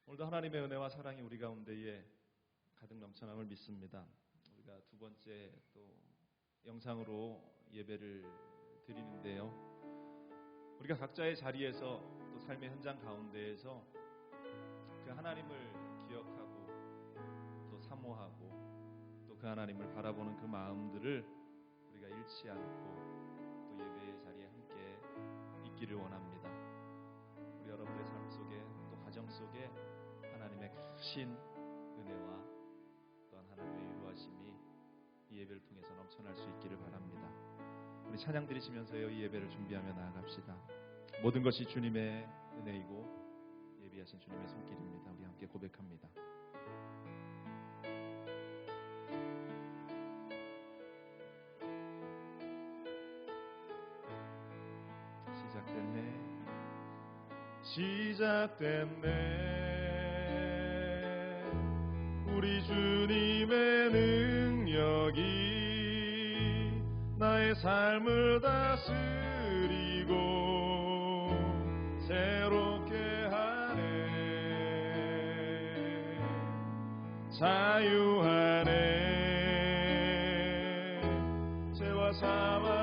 오늘도 하나님의 은혜와 사랑이 우리 가운데에 가득 넘쳐남을 믿습니다. 우리가 두 번째 또 영상으로 예배를 드리는데요. 우리가 각자의 자리에서 또 삶의 현장 가운데에서 그 하나님을 기억하고 또 사모하고 또 그 하나님을 바라보는 그 마음들을 우리가 잃지 않고 또 예배의 자리에 함께 있기를 원합니다. 우리 여러분의 삶 속에 또 가정 속에 하나님의 크신 은혜와 또한 하나님의 위로하심이 이 예배를 통해서 넘쳐날 수 있기를 바랍니다. 우리 찬양 드리시면서요, 이 예배를 준비하며 나아갑시다. 모든 것이 주님의 은혜이고 예비하신 주님의 손길입니다. 우리 함께 고백합니다. 시작됐네 우리 주님의 능력이 나의 삶을 다스리고 새롭게 하네 자유하네 죄와 사망으로부터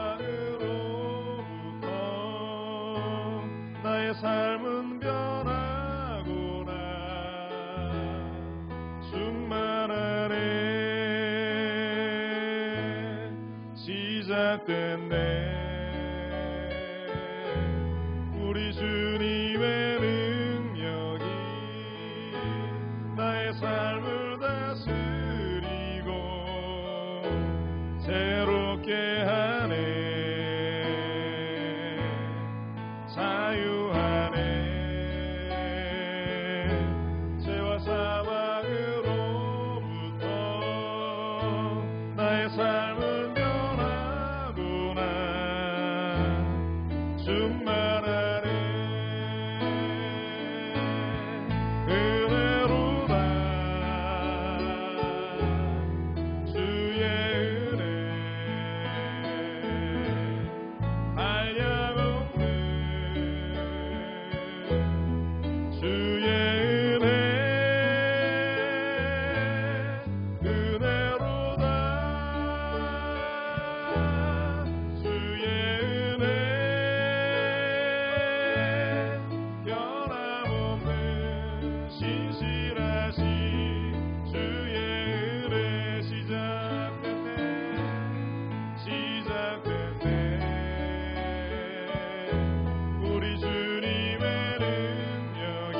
나의 삶은 변하구나 충만하네 시작됐네 우리 주님의 능력이 나의 삶을 다스리고 새롭게 하네 자유하네 죄와 사망으로부터 나의 삶은 변하구나 충만하네 은혜로다 주의 은혜 한량없는 주의 은혜 은혜로다 주의 은혜 변함없는 신실하신 주의 은혜 시작됐네 시작됐네 우리 주님의 능력이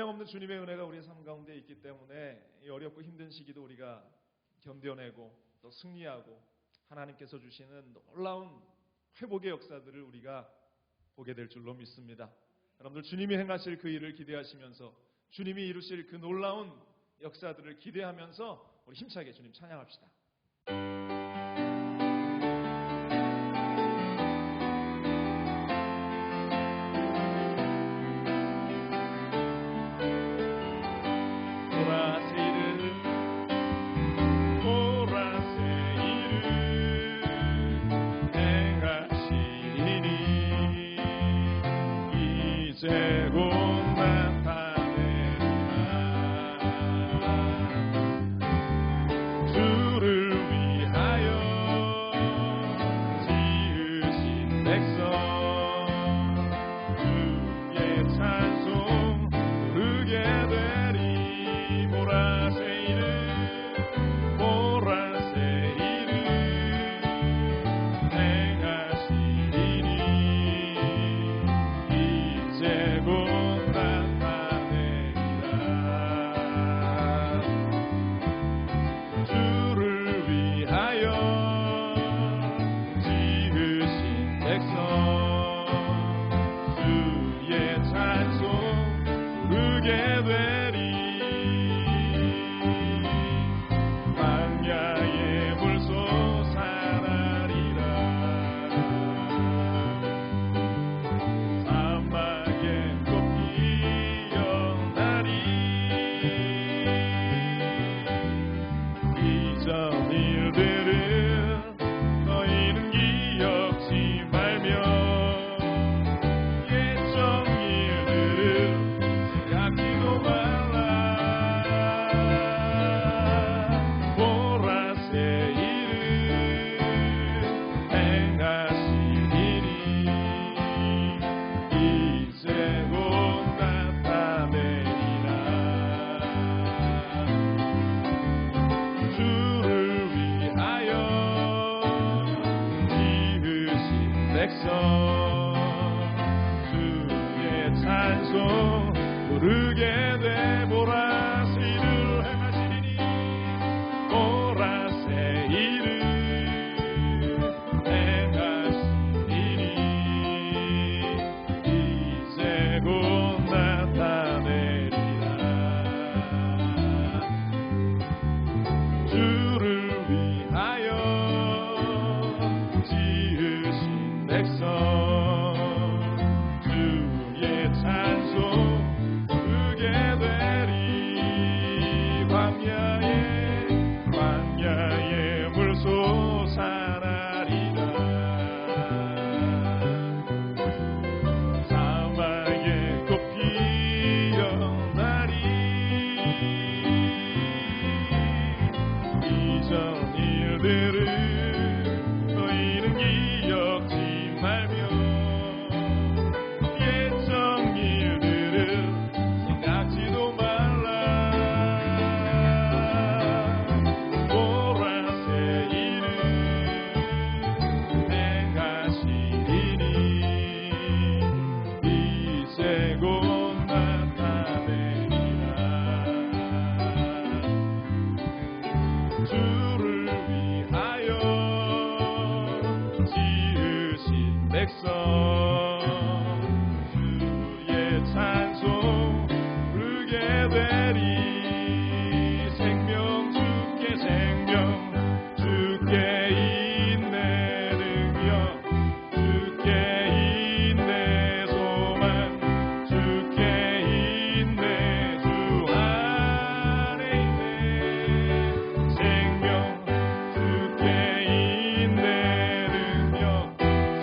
한량없는 주님의 은혜가 우리의 삶 가운데 있기 때문에 이 어렵고 힘든 시기도 우리가 견뎌내고 또 승리하고 하나님께서 주시는 놀라운 회복의 역사들을 우리가 보게 될 줄로 믿습니다. 여러분들 주님이 행하실 그 일을 기대하시면서 주님이 이루실 그 놀라운 역사들을 기대하면서 우리 힘차게 주님 찬양합시다.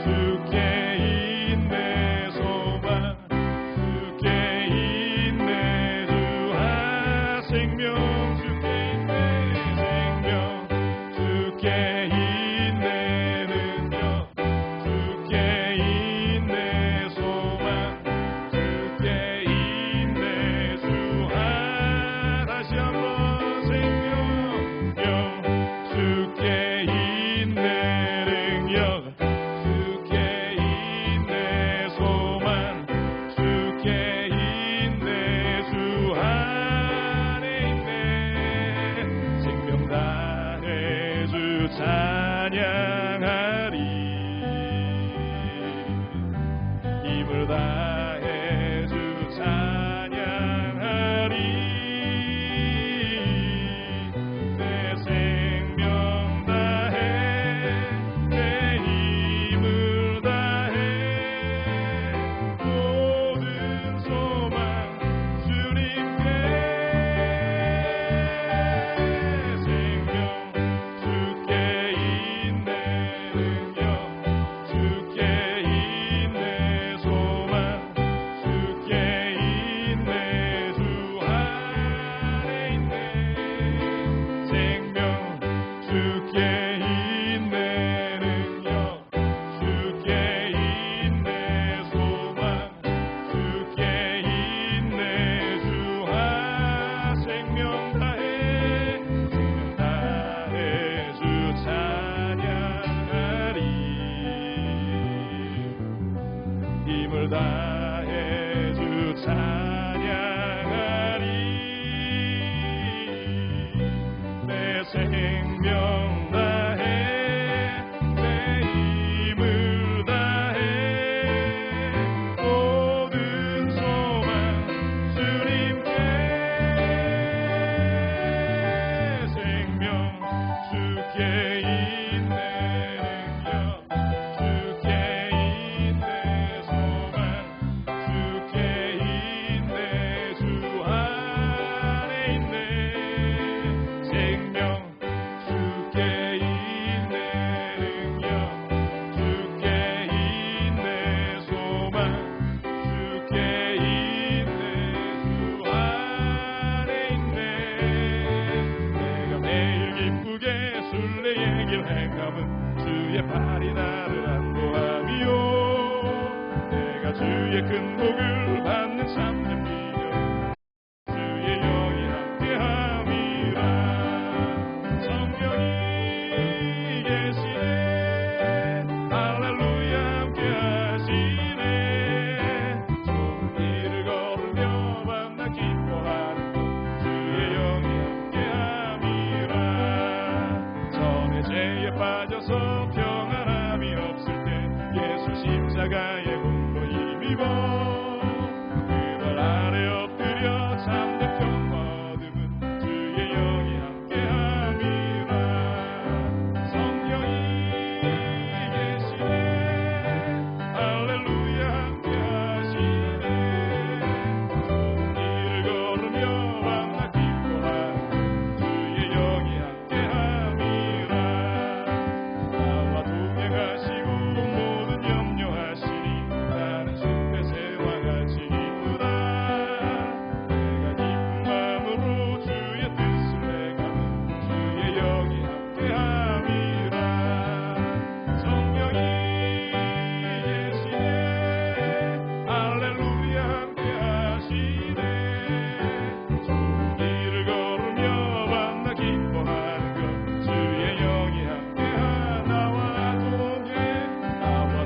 주께 있네 다해 주 찬양하리. 내 생명 다해 내 힘을 다해 모든 소망 주님께. 생명 주께 있네 능력 주께 있네 소망 주께 있네 주 안에 있네. 생명 주께 있네 능력 주께 있네 소망 주께 있네 주 안에 있네. 내가 매일 기쁘게 순례의 길 행함은 주의 팔이 나를 안보함이요. 내가 주의 큰 복을 받는 참된 비결 주의 영이 함께함이라. 성령이 계시네 할렐루야 함께하시네. 좋은 길을 걸으며 밤낮 기뻐하는 주의 영이 함께함이라. 전에 죄에 빠져서 평안함이 없을 때 예수 십자가의 공로 힘입어 그발 아래 엎드려 참된 평화 얻음은 주의 영이 함께함이라. 성령이 계시네 할렐루야 함께하시네. 좋은 길을 걸으며 밤낮 기뻐하는 주의 영이 함께함이라. 나와 동행하시고 모든 염려하시니 나는 숲의 새와 같이 기쁘다. 내가 기쁜 마음으로 주의 뜻을 행하는 주의 영이 함께함이라. 성령이 계시네 할렐루야 함께하시네. 좋은 길을 걸으며 밤낮 기뻐하는 것 주의 영이 함께하. 나와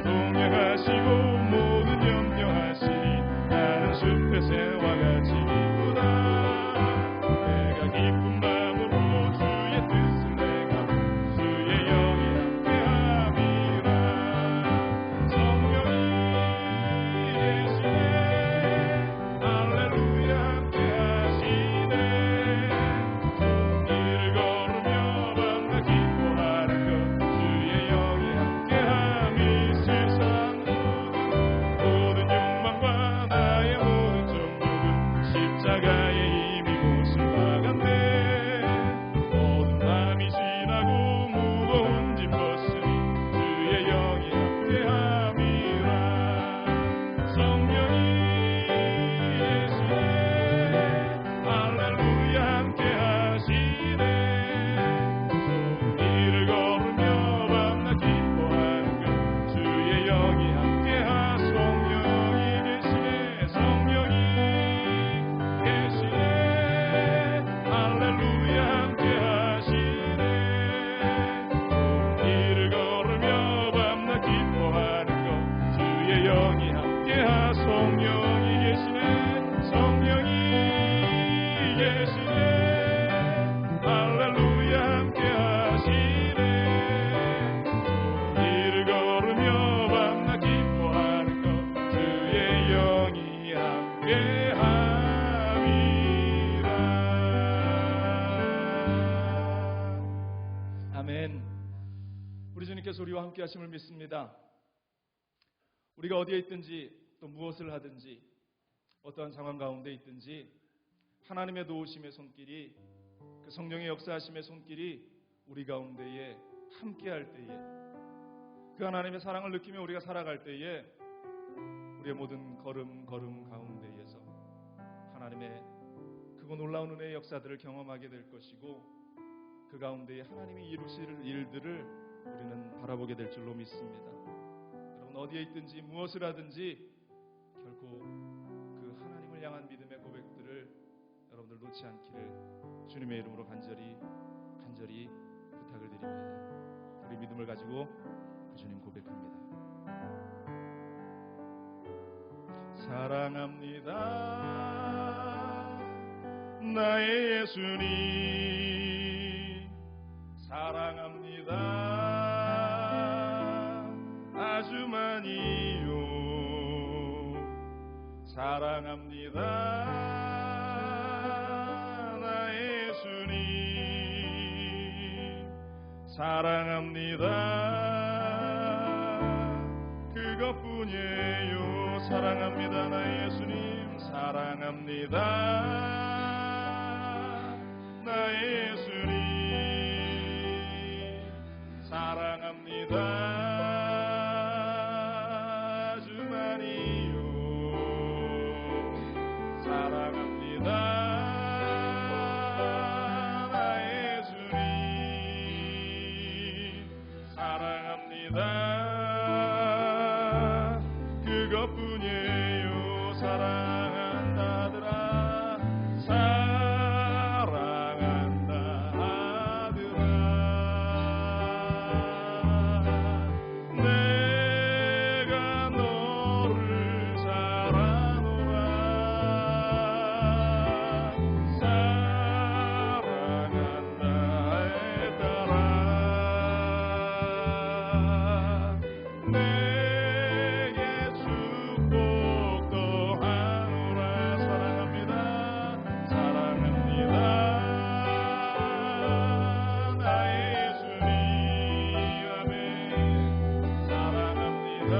동행하시고 모든 염려하시니 나는 숲의 새와 같이 기쁘다. 내가 기쁜 마음으로 주의 뜻을 행하고 주의 영이 함께함이라. 성령이 계시네 할렐루야 함께하시네. 좋은 길을 걸으며 밤낮 기뻐하는 것 주의 영이 함께함이. 세상 모든 욕망과 나의 모든 정욕은 십자가에 이미 못을 박았네. 모든 밤이 지나고 무거운 짐 벗으니 주의 영이 함께함이라. 성령이 계시네 할렐루야 함께하시네. 좋은 길을 걸으며 밤낮 기뻐하는 것 주의 영이 함께하. 성령이 계시네 성령이 계시네 할렐루야 함께하시네. 좋은 길을 걸으며 밤낮 기뻐하는 것 주의 영이 함께하. 성령이 계시네 성령이 계시네 할렐루야 함께하시네. 좋은 길을 걸으며 밤낮 기뻐하는 것 주의 영이 함께함이라. 아멘. 우리 주님께서 우리와 함께하심을 믿습니다. 우리가 어디에 있든지 또 무엇을 하든지 어떠한 상황 가운데 있든지 하나님의 도우심의 손길이 그 성령의 역사하심의 손길이 우리 가운데에 함께할 때에 그 하나님의 사랑을 느끼며 우리가 살아갈 때에 우리의 모든 걸음 가운데에서 하나님의 크고 놀라운 은혜의 역사들을 경험하게 될 것이고 그 가운데에 하나님이 이루실 일들을 우리는 바라보게 될 줄로 믿습니다. 여러분 어디에 있든지 무엇을 하든지 결코 그 하나님을 향한 믿음의 고백들을 여러분들 놓지 않기를 주님의 이름으로 간절히 부탁을 드립니다. 우리 믿음을 가지고 그 주님 고백합니다. 사랑합니다. 나의 예수님 사랑합니다. 아주 많이요. 사랑합니다. 나의 예수님 사랑합니다. 그것뿐이에요. 사랑합니다. 나의 예수님 사랑합니다. 나의 예수님 사랑합니다. 아주 많이요. 사랑합니다. 나의 예수님 사랑합니다. 그것뿐이에요. 사랑한다더라. 사랑한다 하더라. 내가 너를 사랑하노라. 사랑한다 했더라. 내게 축복도 하노라. 사랑합니다. 사랑합니다. 나의 예수님 아멘. 사랑합니다.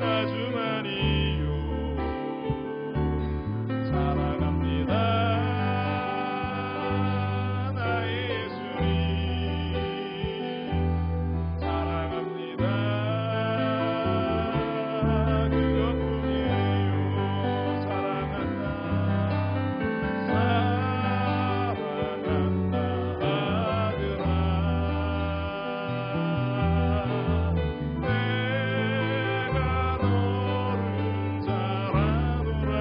아주 많이요. 사랑합니다. 나의 예수님 사랑합니다. 그것뿐이에요. 사랑한다. 사랑한다 하더라. 내가 너를 사랑하노라.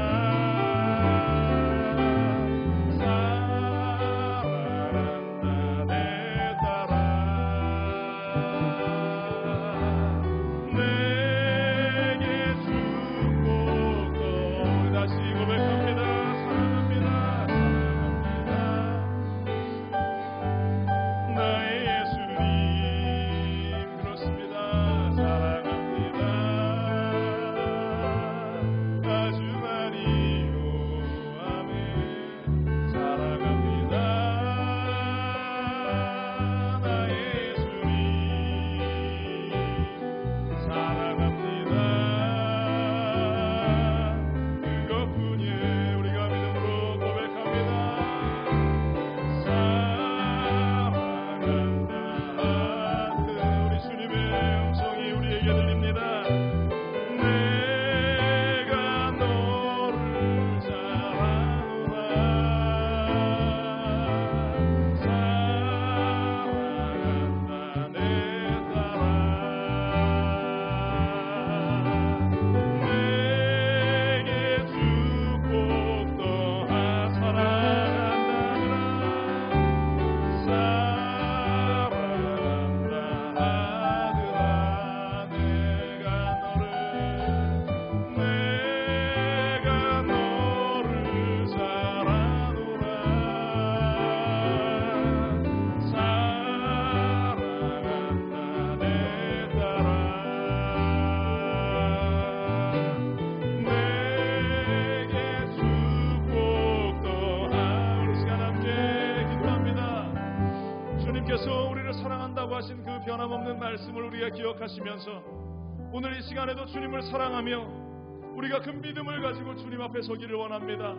사랑한다 내 따라. 내게 축복도 다시 고백합니다. 사랑합니다. 사랑합니다. 나의 예수님 그렇습니다. 사랑합니다. 아주 많이요. 아멘. 사랑합니다. 나의 예수님 사랑합니다. 그것뿐이에요. 우리가 믿음으로 고백합니다. 사랑한다 하트. 우리 주님의 음성이 우리에게 들립니다. 내가 너를 사랑하노라. 사랑한다 내 따라. 내게 축복도 사랑한다더라. 사랑한다 하더라. 내가 너를 사랑하노라. 사랑한다 내 따라. 내게 축복도 우리 시간 함께 기도합니다. 주님께서 우리를 사랑한다고 하신 그 변함없는 말씀을 우리가 기억하시면서 오늘 이 시간에도 주님을 사랑하며 우리가 그 믿음을 가지고 주님 앞에 서기를 원합니다.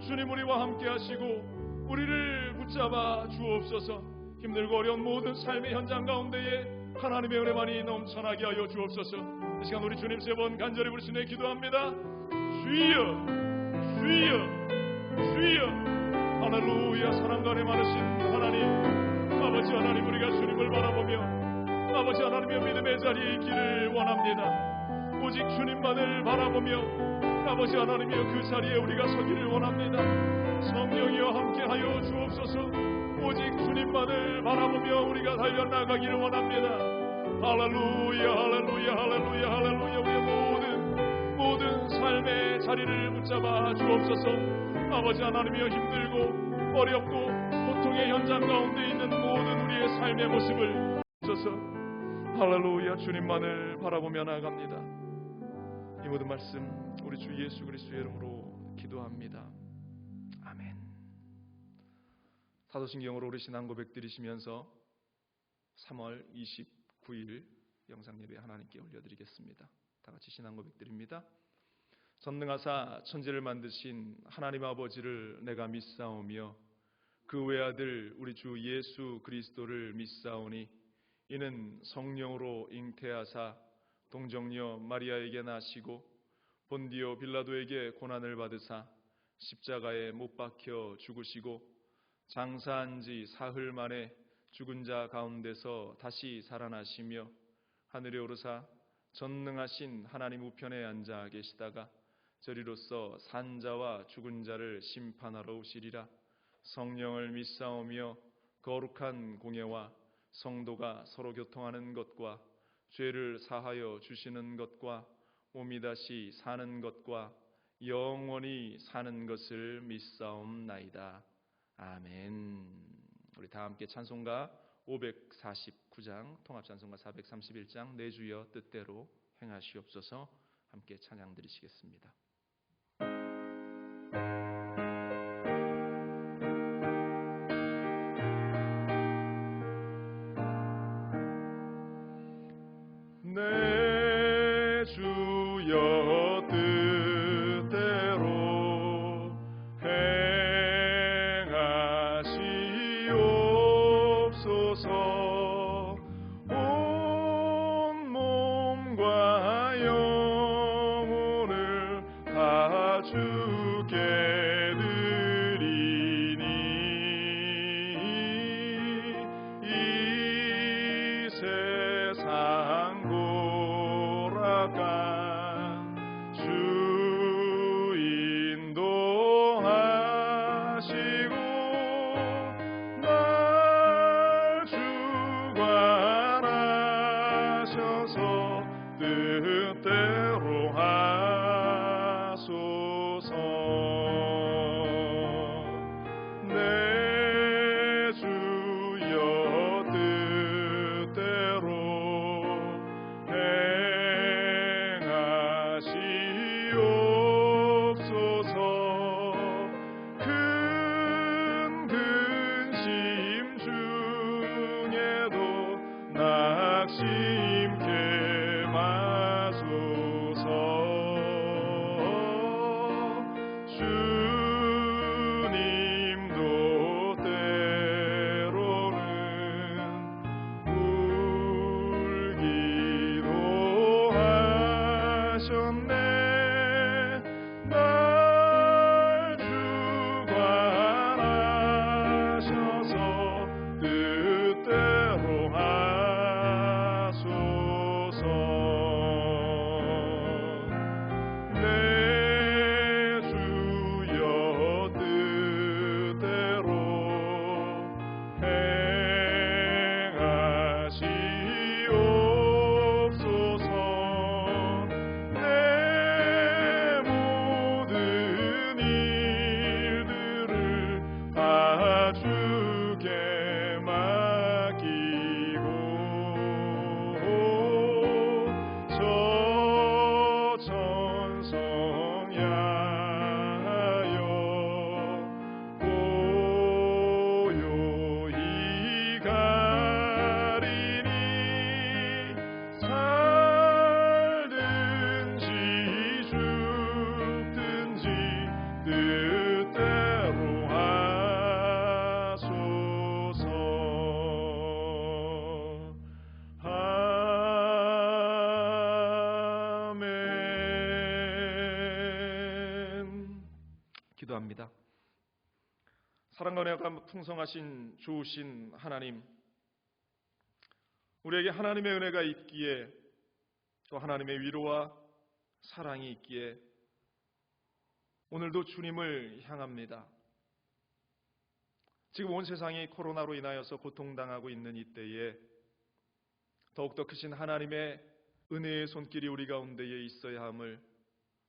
주님 우리와 함께 하시고 우리를 붙잡아 주옵소서. 힘들고 어려운 모든 삶의 현장 가운데에 하나님의 은혜만이 넘쳐나게 하여 주옵소서. 이 시간 우리 주님 세 번 간절히 부르시네 기도합니다. 주여 주여 주여. 할렐루야. 사랑과 은혜 많으신 하나님 아버지 하나님 우리가 주님을 바라보며 아버지 하나님의 믿음의 자리에 있기를 원합니다. 오직 주님만을 바라보며 아버지 하나님이여 그 자리에 우리가 서기를 원합니다. 성령이여 함께하여 주옵소서. 오직 주님만을 바라보며 우리가 달려나가기를 원합니다. 할렐루야 할렐루야 할렐루야 할렐루야. 우리의 모든 모든 삶의 자리를 붙잡아 주옵소서. 아버지 하나님이여, 힘들고 어렵고 고통의 현장 가운데 있는 모든 우리의 삶의 모습을 주셔서 할렐루야, 주님만을 바라보며 나아갑니다. 이 모든 말씀 우리 주 예수 그리스도의 이름으로 기도합니다. 아멘. 사도신경으로 우리 신앙 고백 드리시면서 3월 29일 영상 예배 하나님께 올려드리겠습니다. 다 같이 신앙 고백 드립니다. 전능하사 천지를 만드신 하나님 아버지를 내가 믿사오며 그 외아들 우리 주 예수 그리스도를 믿사오니 이는 성령으로 잉태하사 동정녀 마리아에게 나시고 본디오 빌라도에게 고난을 받으사 십자가에 못 박혀 죽으시고 장사한 지 사흘 만에 죽은 자 가운데서 다시 살아나시며 하늘에 오르사 전능하신 하나님 우편에 앉아 계시다가 저리로서 산 자와 죽은 자를 심판하러 오시리라. 성령을 믿사오며 거룩한 공예와 성도가 서로 교통하는 것과 죄를 사하여 주시는 것과 몸이 다시 사는 것과 영원히 사는 것을 믿사옵나이다. 아멘. 우리 다 함께 찬송가 549장, 통합찬송가 431장 내 주여 뜻대로 행하시옵소서 함께 찬양 드리시겠습니다. 내 주여 뜻대로 행하시옵소서. 온 몸과 영혼을 다 주께 드리니 이 세상 주 인도하시고 날 주관하셔서 뜻대로 하소서. 내 주여 뜻대로 행하시옵소서. 큰 근심 중에도 낙심케 마소서. 주님도 때로는 울기도 하셨네. 날 주관하셔서 뜻대로 하소서. 내 주여 뜻대로 행하시옵소서. 내 모든 일들을 다 주께 맡기고 저 천성 향하여 고요히 가리니 살든지 죽든지 뜻대로 하소서. 아멘. 기도합니다. 사랑과 은혜가 풍성하신 좋으신 하나님, 우리에게 하나님의 은혜가 있기에 또 하나님의 위로와 사랑이 있기에 오늘도 주님을 향합니다. 지금 온 세상이 코로나로 인하여서 고통당하고 있는 이때에 더욱더 크신 하나님의 은혜의 손길이 우리 가운데에 있어야 함을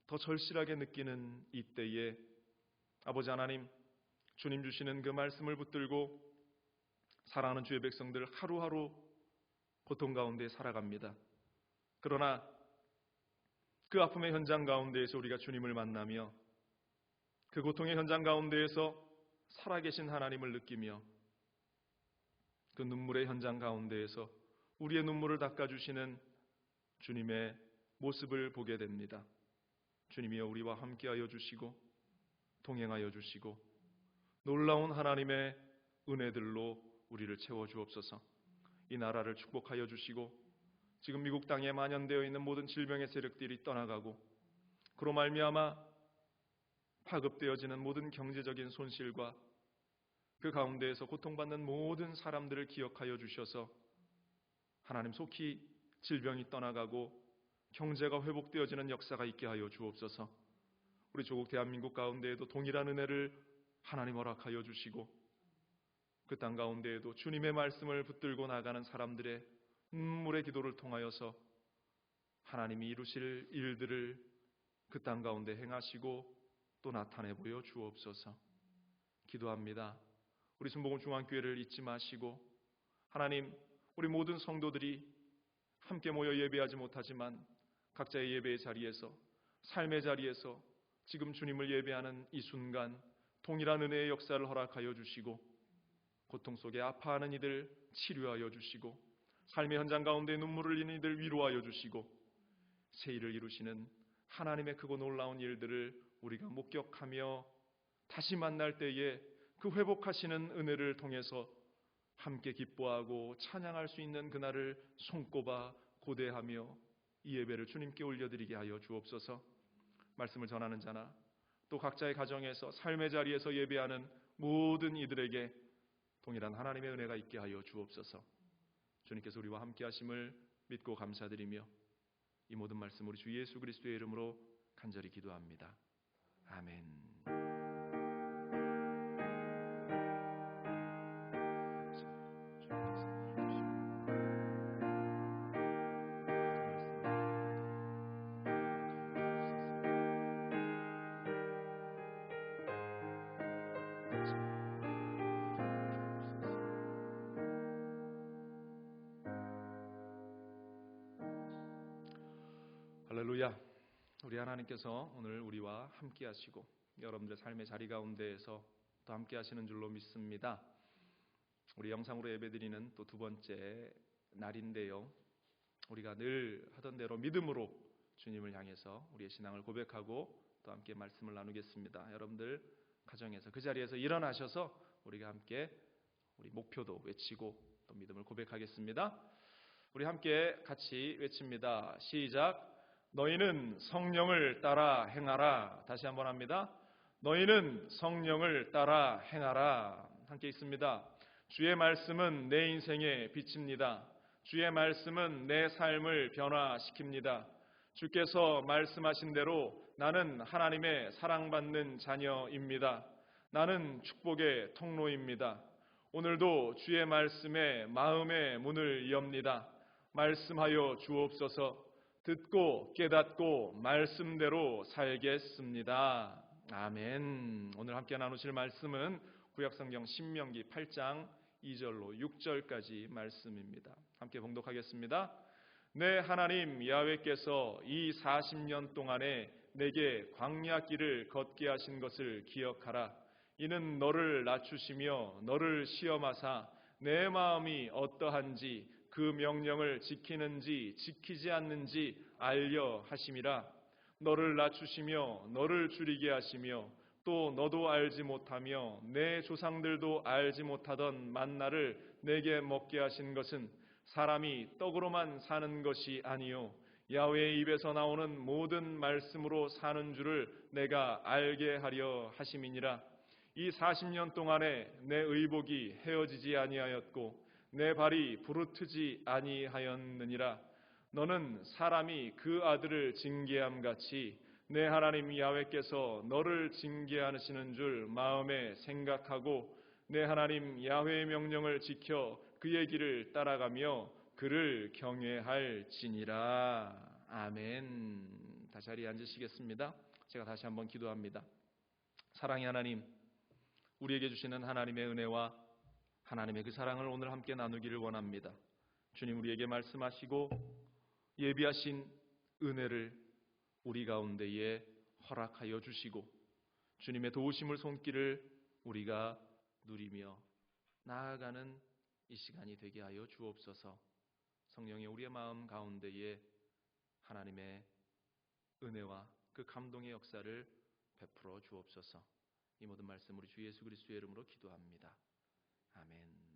더 절실하게 느끼는 이때에 아버지 하나님, 주님 주시는 그 말씀을 붙들고 사랑하는 주의 백성들 하루하루 고통 가운데 살아갑니다. 그러나 그 아픔의 현장 가운데에서 우리가 주님을 만나며 그 고통의 현장 가운데에서 살아계신 하나님을 느끼며 그 눈물의 현장 가운데에서 우리의 눈물을 닦아주시는 주님의 모습을 보게 됩니다. 주님이여 우리와 함께하여 주시고 동행하여 주시고 놀라운 하나님의 은혜들로 우리를 채워주옵소서. 이 나라를 축복하여 주시고 지금 미국 땅에 만연되어 있는 모든 질병의 세력들이 떠나가고 그로 말미암아 파급되어지는 모든 경제적인 손실과 그 가운데에서 고통받는 모든 사람들을 기억하여 주셔서 하나님 속히 질병이 떠나가고 경제가 회복되어지는 역사가 있게 하여 주옵소서. 우리 조국 대한민국 가운데에도 동일한 은혜를 하나님 허락하여 주시고 그 땅 가운데에도 주님의 말씀을 붙들고 나가는 사람들의 눈물의 기도를 통하여서 하나님이 이루실 일들을 그 땅 가운데 행하시고 또 나타내 보여 주옵소서. 기도합니다. 우리 순복음 중앙교회를 잊지 마시고 하나님, 우리 모든 성도들이 함께 모여 예배하지 못하지만 각자의 예배의 자리에서, 삶의 자리에서 지금 주님을 예배하는 이 순간 동일한 은혜의 역사를 허락하여 주시고 고통 속에 아파하는 이들 치료하여 주시고 삶의 현장 가운데 눈물을 흘리는 이들 위로하여 주시고 새 일을 이루시는 하나님의 크고 놀라운 일들을 우리가 목격하며 다시 만날 때에 그 회복하시는 은혜를 통해서 함께 기뻐하고 찬양할 수 있는 그날을 손꼽아 고대하며 이 예배를 주님께 올려드리게 하여 주옵소서. 말씀을 전하는 자나 또 각자의 가정에서 삶의 자리에서 예배하는 모든 이들에게 동일한 하나님의 은혜가 있게 하여 주옵소서. 주님께서 우리와 함께 하심을 믿고 감사드리며 이 모든 말씀 우리 주 예수 그리스도의 이름으로 간절히 기도합니다. 아멘. 할렐루야. 우리 하나님께서 오늘 우리와 함께 하시고 여러분들의 삶의 자리 가운데에서 또 함께 하시는 줄로 믿습니다. 우리 영상으로 예배드리는 또 두 번째 날인데요, 우리가 늘 하던 대로 믿음으로 주님을 향해서 우리의 신앙을 고백하고 또 함께 말씀을 나누겠습니다. 여러분들 가정에서 그 자리에서 일어나셔서 우리가 함께 우리 목표도 외치고 또 믿음을 고백하겠습니다. 우리 함께 같이 외칩니다. 시작. 너희는 성령을 따라 행하라. 다시 한번 합니다. 너희는 성령을 따라 행하라. 함께 있습니다. 주의 말씀은 내 인생의 빛입니다. 주의 말씀은 내 삶을 변화시킵니다. 주께서 말씀하신 대로 나는 하나님의 사랑받는 자녀입니다. 나는 축복의 통로입니다. 오늘도 주의 말씀에 마음의 문을 엽니다. 말씀하여 주옵소서. 듣고 깨닫고 말씀대로 살겠습니다. 아멘. 오늘 함께 나누실 말씀은 구약성경 신명기 8장 2절로 6절까지 말씀입니다. 함께 봉독하겠습니다. 내 하나님 야훼께서 이 40년 동안에 내게 광야길을 걷게 하신 것을 기억하라. 이는 너를 낮추시며 너를 시험하사 내 마음이 어떠한지 그 명령을 지키는지 지키지 않는지 알려 하심이라. 너를 낮추시며 너를 줄이게 하시며 또 너도 알지 못하며 내 조상들도 알지 못하던 만나를 내게 먹게 하신 것은 사람이 떡으로만 사는 것이 아니요 야훼의 입에서 나오는 모든 말씀으로 사는 줄을 내가 알게 하려 하심이니라. 이 40년 동안에 내 의복이 헤어지지 아니하였고 내 발이 부르트지 아니하였느니라. 너는 사람이 그 아들을 징계함 같이 내 하나님 야훼께서 너를 징계하시는 줄 마음에 생각하고 내 하나님 야훼의 명령을 지켜 그의 길을 따라가며 그를 경외할지니라. 아멘. 다 자리에 앉으시겠습니다. 제가 다시 한번 기도합니다. 사랑의 하나님, 우리에게 주시는 하나님의 은혜와 하나님의 그 사랑을 오늘 함께 나누기를 원합니다. 주님, 우리에게 말씀하시고 예비하신 은혜를 우리 가운데에 허락하여 주시고 주님의 도우심을 손길을 우리가 누리며 나아가는 이 시간이 되게 하여 주옵소서. 성령의 우리의 마음 가운데에 하나님의 은혜와 그 감동의 역사를 베풀어 주옵소서. 이 모든 말씀 우리 주 예수 그리스도의 이름으로 기도합니다. 아멘.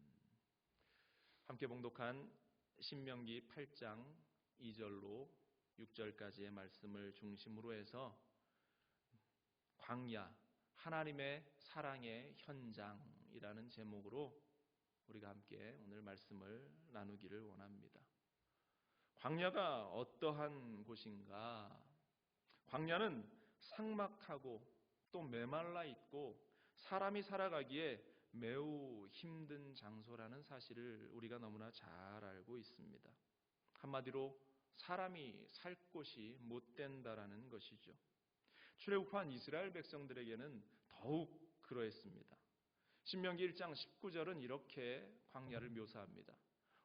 함께 봉독한 신명기 8장 2절로 6절까지의 말씀을 중심으로 해서 광야, 하나님의 사랑의 현장이라는 제목으로 우리가 함께 오늘 말씀을 나누기를 원합니다. 광야가 어떠한 곳인가? 광야는 삭막하고 또 메말라 있고 사람이 살아가기에 매우 힘든 장소라는 사실을 우리가 너무나 잘 알고 있습니다. 한마디로 사람이 살 곳이 못 된다라는 것이죠. 출애굽한 이스라엘 백성들에게는 더욱 그러했습니다. 신명기 1장 19절은 이렇게 광야를 묘사합니다.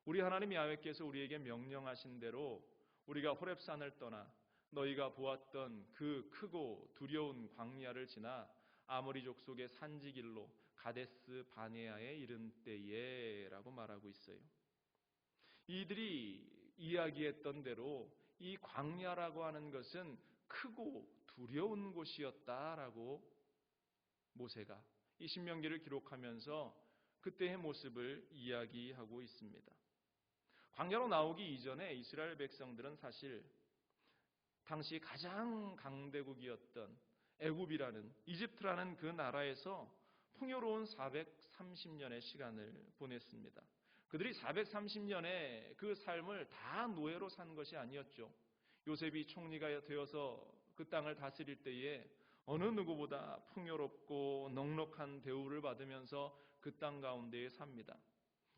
우리 하나님 야훼께서 우리에게 명령하신 대로 우리가 호렙산을 떠나 너희가 보았던 그 크고 두려운 광야를 지나 아모리 족속의 산지길로 가데스 바네아에 이른 때에 라고 말하고 있어요. 이들이 이야기했던 대로 이 광야라고 하는 것은 크고 두려운 곳이었다라고 모세가 이 신명기를 기록하면서 그때의 모습을 이야기하고 있습니다. 광야로 나오기 이전에 이스라엘 백성들은 사실 당시 가장 강대국이었던 애굽이라는 이집트라는 그 나라에서 풍요로운 430년의 시간을 보냈습니다. 그들이 430년의 그 삶을 다 노예로 산 것이 아니었죠. 요셉이 총리가 되어서 그 땅을 다스릴 때에 어느 누구보다 풍요롭고 넉넉한 대우를 받으면서 그 땅 가운데에 삽니다.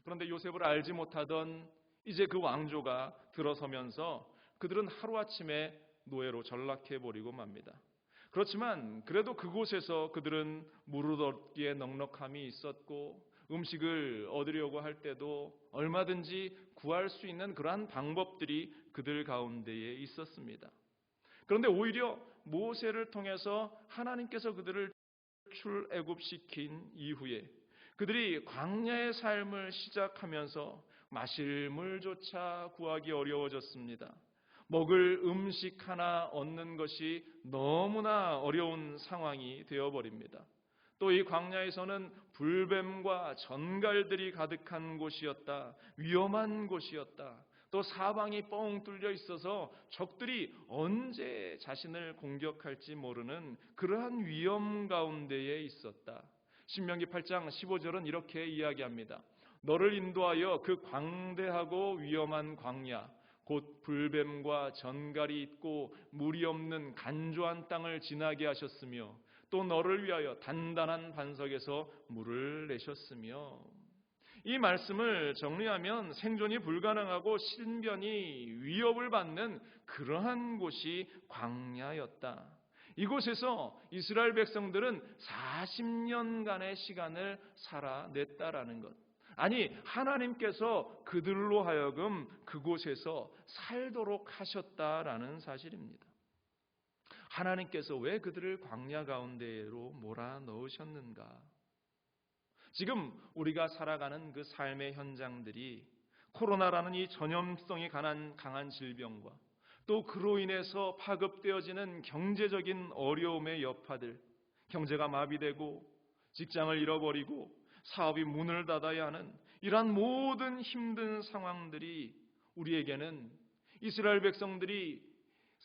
그런데 요셉을 알지 못하던 이제 그 왕조가 들어서면서 그들은 하루아침에 노예로 전락해버리고 맙니다. 그렇지만 그래도 그곳에서 그들은 무릇 얻기에 넉넉함이 있었고 음식을 얻으려고 할 때도 얼마든지 구할 수 있는 그러한 방법들이 그들 가운데에 있었습니다. 그런데 오히려 모세를 통해서 하나님께서 그들을 출애굽시킨 이후에 그들이 광야의 삶을 시작하면서 마실 물조차 구하기 어려워졌습니다. 먹을 음식 하나 얻는 것이 너무나 어려운 상황이 되어버립니다. 또 이 광야에서는 불뱀과 전갈들이 가득한 곳이었다. 위험한 곳이었다. 또 사방이 뻥 뚫려 있어서 적들이 언제 자신을 공격할지 모르는 그러한 위험 가운데에 있었다. 신명기 8장 15절은 이렇게 이야기합니다. 너를 인도하여 그 광대하고 위험한 광야 곧 불뱀과 전갈이 있고 물이 없는 간조한 땅을 지나게 하셨으며 또 너를 위하여 단단한 반석에서 물을 내셨으며 이 말씀을 정리하면 생존이 불가능하고 신변이 위협을 받는 그러한 곳이 광야였다. 이곳에서 이스라엘 백성들은 40년간의 시간을 살아냈다라는 것. 아니, 하나님께서 그들로 하여금 그곳에서 살도록 하셨다라는 사실입니다. 하나님께서 왜 그들을 광야 가운데로 몰아넣으셨는가? 지금 우리가 살아가는 그 삶의 현장들이 코로나라는 이 전염성이 강한 질병과 또 그로 인해서 파급되어지는 경제적인 어려움의 여파들, 경제가 마비되고 직장을 잃어버리고 사업이 문을 닫아야 하는 이러한 모든 힘든 상황들이 우리에게는 이스라엘 백성들이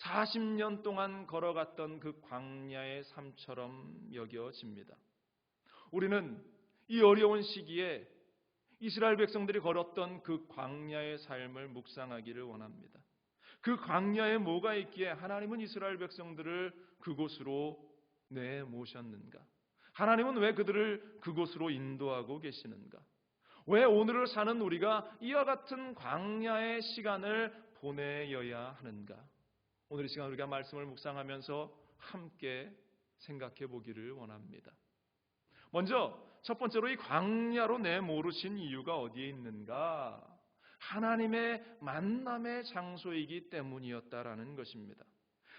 40년 동안 걸어갔던 그 광야의 삶처럼 여겨집니다. 우리는 이 어려운 시기에 이스라엘 백성들이 걸었던 그 광야의 삶을 묵상하기를 원합니다. 그 광야에 뭐가 있기에 하나님은 이스라엘 백성들을 그곳으로 내모셨는가? 하나님은 왜 그들을 그곳으로 인도하고 계시는가? 왜 오늘을 사는 우리가 이와 같은 광야의 시간을 보내어야 하는가? 오늘 이 시간 우리가 말씀을 묵상하면서 함께 생각해 보기를 원합니다. 먼저 첫 번째로 이 광야로 내모르신 이유가 어디에 있는가? 하나님의 만남의 장소이기 때문이었다라는 것입니다.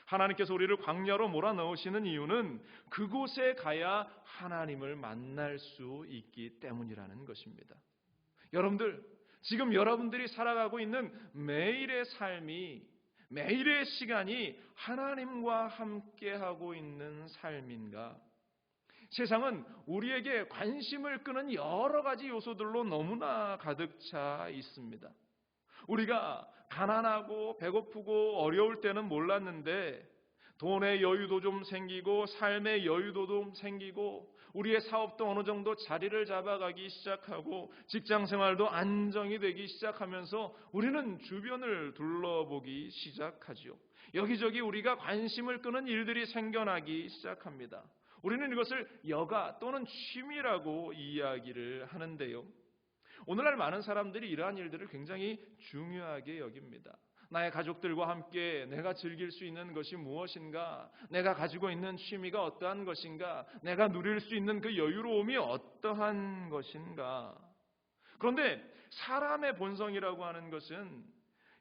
하나님께서 우리를 광야로 몰아넣으시는 이유는 그곳에 가야 하나님을 만날 수 있기 때문이라는 것입니다. 여러분들, 지금 여러분들이 살아가고 있는 매일의 삶이, 매일의 시간이 하나님과 함께하고 있는 삶인가? 세상은 우리에게 관심을 끄는 여러 가지 요소들로 너무나 가득 차 있습니다. 우리가 가난하고 배고프고 어려울 때는 몰랐는데 돈의 여유도 좀 생기고 삶의 여유도 좀 생기고 우리의 사업도 어느 정도 자리를 잡아가기 시작하고 직장생활도 안정이 되기 시작하면서 우리는 주변을 둘러보기 시작하죠. 여기저기 우리가 관심을 끄는 일들이 생겨나기 시작합니다. 우리는 이것을 여가 또는 취미라고 이야기를 하는데요. 오늘날 많은 사람들이 이러한 일들을 굉장히 중요하게 여깁니다. 나의 가족들과 함께 내가 즐길 수 있는 것이 무엇인가? 내가 가지고 있는 취미가 어떠한 것인가? 내가 누릴 수 있는 그 여유로움이 어떠한 것인가? 그런데 사람의 본성이라고 하는 것은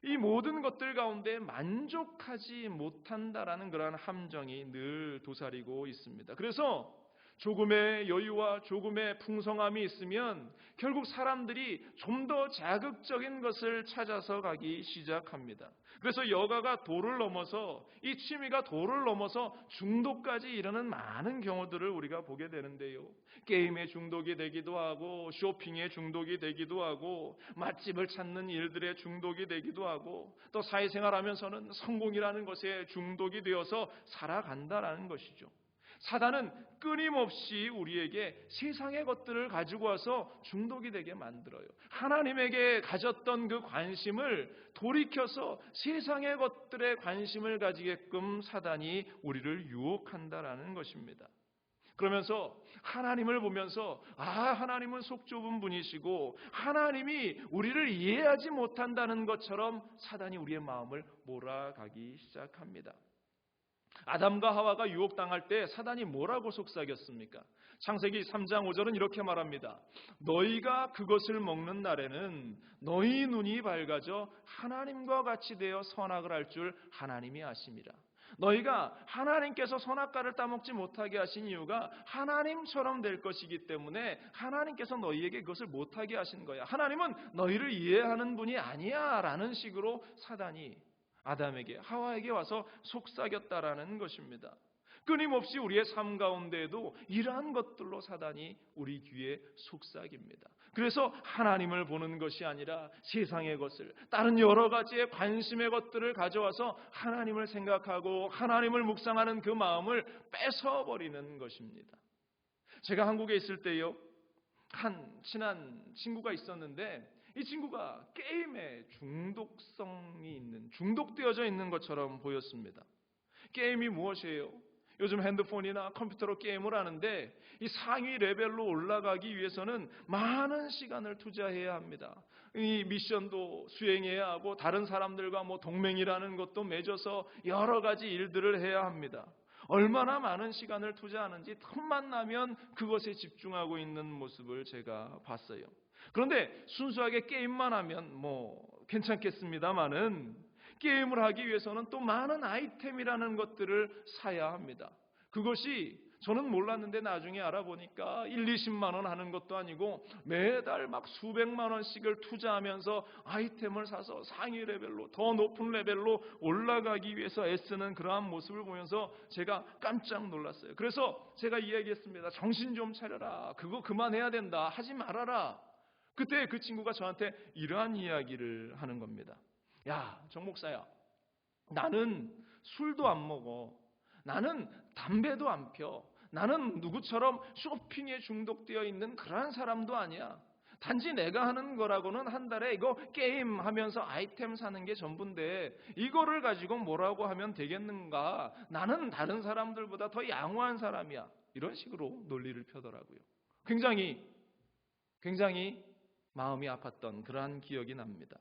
이 모든 것들 가운데 만족하지 못한다라는 그러한 함정이 늘 도사리고 있습니다. 그래서 조금의 여유와 조금의 풍성함이 있으면 결국 사람들이 좀 더 자극적인 것을 찾아서 가기 시작합니다. 그래서 여가가 도를 넘어서 이 취미가 도를 넘어서 중독까지 이르는 많은 경우들을 우리가 보게 되는데요. 게임에 중독이 되기도 하고 쇼핑에 중독이 되기도 하고 맛집을 찾는 일들에 중독이 되기도 하고 또 사회생활하면서는 성공이라는 것에 중독이 되어서 살아간다라는 것이죠. 사단은 끊임없이 우리에게 세상의 것들을 가지고 와서 중독이 되게 만들어요. 하나님에게 가졌던 그 관심을 돌이켜서 세상의 것들에 관심을 가지게끔 사단이 우리를 유혹한다라는 것입니다. 그러면서 하나님을 보면서 하나님은 속 좁은 분이시고 하나님이 우리를 이해하지 못한다는 것처럼 사단이 우리의 마음을 몰아가기 시작합니다. 아담과 하와가 유혹당할 때 사단이 뭐라고 속삭였습니까? 창세기 3장 5절은 이렇게 말합니다. 너희가 그것을 먹는 날에는 너희 눈이 밝아져 하나님과 같이 되어 선악을 할 줄 하나님이 아심이라. 너희가 하나님께서 선악과를 따먹지 못하게 하신 이유가 하나님처럼 될 것이기 때문에 하나님께서 너희에게 그것을 못하게 하신 거야. 하나님은 너희를 이해하는 분이 아니야 라는 식으로 사단이 아담에게 하와에게 와서 속삭였다라는 것입니다. 끊임없이 우리의 삶 가운데에도 이러한 것들로 사단이 우리 귀에 속삭입니다. 그래서 하나님을 보는 것이 아니라 세상의 것을, 다른 여러 가지의 관심의 것들을 가져와서 하나님을 생각하고 하나님을 묵상하는 그 마음을 뺏어버리는 것입니다. 제가 한국에 있을 때요, 한 친한 친구가 있었는데 이 친구가 게임에 중독되어져 있는 것처럼 보였습니다. 게임이 무엇이에요? 요즘 핸드폰이나 컴퓨터로 게임을 하는데 이 상위 레벨로 올라가기 위해서는 많은 시간을 투자해야 합니다. 이 미션도 수행해야 하고 다른 사람들과 동맹이라는 것도 맺어서 여러 가지 일들을 해야 합니다. 얼마나 많은 시간을 투자하는지 틈만 나면 그것에 집중하고 있는 모습을 제가 봤어요. 그런데 순수하게 게임만 하면 괜찮겠습니다만은 게임을 하기 위해서는 또 많은 아이템이라는 것들을 사야 합니다. 그것이 저는 몰랐는데 나중에 알아보니까 1, 20만 원 하는 것도 아니고 매달 수백만 원씩을 투자하면서 아이템을 사서 상위 레벨로, 더 높은 레벨로 올라가기 위해서 애쓰는 그러한 모습을 보면서 제가 깜짝 놀랐어요. 그래서 제가 이야기했습니다. 정신 좀 차려라. 그거 그만해야 된다. 하지 말아라. 그때 그 친구가 저한테 이러한 이야기를 하는 겁니다. 야, 정 목사야, 나는 술도 안 먹어. 나는 담배도 안 펴. 나는 누구처럼 쇼핑에 중독되어 있는 그러한 사람도 아니야. 단지 내가 하는 거라고는 한 달에 이거 게임 하면서 아이템 사는 게 전부인데 이거를 가지고 뭐라고 하면 되겠는가? 나는 다른 사람들보다 더 양호한 사람이야. 이런 식으로 논리를 펴더라고요. 굉장히 마음이 아팠던 그러한 기억이 납니다.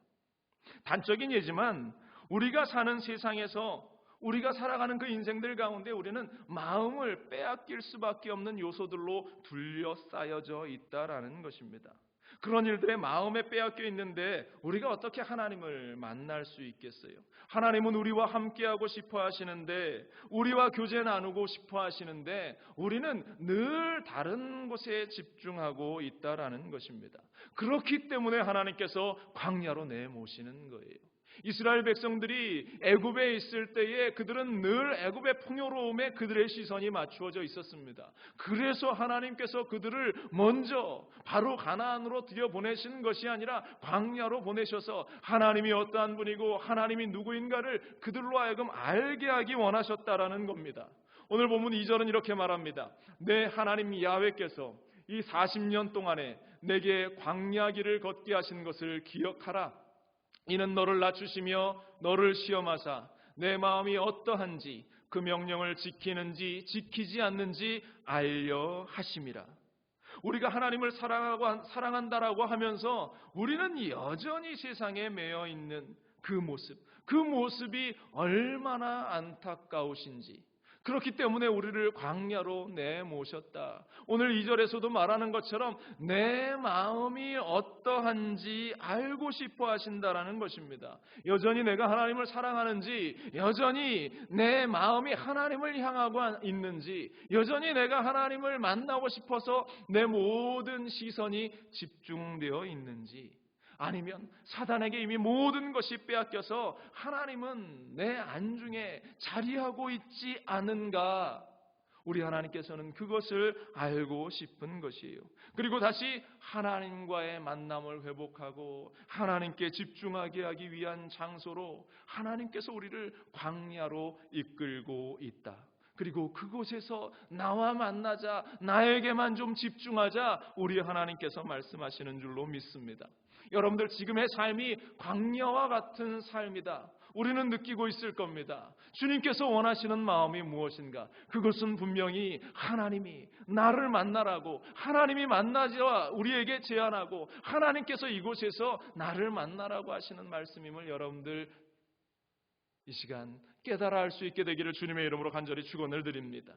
단적인 예지만 우리가 사는 세상에서 우리가 살아가는 그 인생들 가운데 우리는 마음을 빼앗길 수밖에 없는 요소들로 둘러싸여져 있다라는 것입니다. 그런 일들에 마음에 빼앗겨 있는데 우리가 어떻게 하나님을 만날 수 있겠어요? 하나님은 우리와 함께하고 싶어 하시는데, 우리와 교제 나누고 싶어 하시는데 우리는 늘 다른 곳에 집중하고 있다라는 것입니다. 그렇기 때문에 하나님께서 광야로 내모시는 거예요. 이스라엘 백성들이 애굽에 있을 때에 그들은 늘 애굽의 풍요로움에 그들의 시선이 맞추어져 있었습니다. 그래서 하나님께서 그들을 먼저 바로 가나안으로 들여보내신 것이 아니라 광야로 보내셔서 하나님이 어떠한 분이고 하나님이 누구인가를 그들로 하여금 알게 하기 원하셨다라는 겁니다. 오늘 본문 2절은 이렇게 말합니다. 내 하나님 야훼께서 이 40년 동안에 내게 광야길을 걷게 하신 것을 기억하라. 이는 너를 낮추시며 너를 시험하사 내 마음이 어떠한지 그 명령을 지키는지 지키지 않는지 알려 하심이라. 우리가 하나님을 사랑한다라고 하면서 우리는 여전히 세상에 매여 있는 그 모습이 얼마나 안타까우신지, 그렇기 때문에 우리를 광야로 내모셨다. 오늘 2절에서도 말하는 것처럼 내 마음이 어떠한지 알고 싶어 하신다라는 것입니다. 여전히 내가 하나님을 사랑하는지, 여전히 내 마음이 하나님을 향하고 있는지, 여전히 내가 하나님을 만나고 싶어서 내 모든 시선이 집중되어 있는지, 아니면 사단에게 이미 모든 것이 빼앗겨서 하나님은 내 안중에 자리하고 있지 않은가? 우리 하나님께서는 그것을 알고 싶은 것이에요. 그리고 다시 하나님과의 만남을 회복하고 하나님께 집중하게 하기 위한 장소로 하나님께서 우리를 광야로 이끌고 있다. 그리고 그곳에서 나와 만나자, 나에게만 좀 집중하자, 우리 하나님께서 말씀하시는 줄로 믿습니다. 여러분들 지금의 삶이 광야와 같은 삶이다. 우리는 느끼고 있을 겁니다. 주님께서 원하시는 마음이 무엇인가? 그것은 분명히 하나님이 나를 만나라고, 하나님이 만나자 우리에게 제안하고 하나님께서 이곳에서 나를 만나라고 하시는 말씀임을 여러분들 이 시간 깨달아 알 수 있게 되기를 주님의 이름으로 간절히 축원을 드립니다.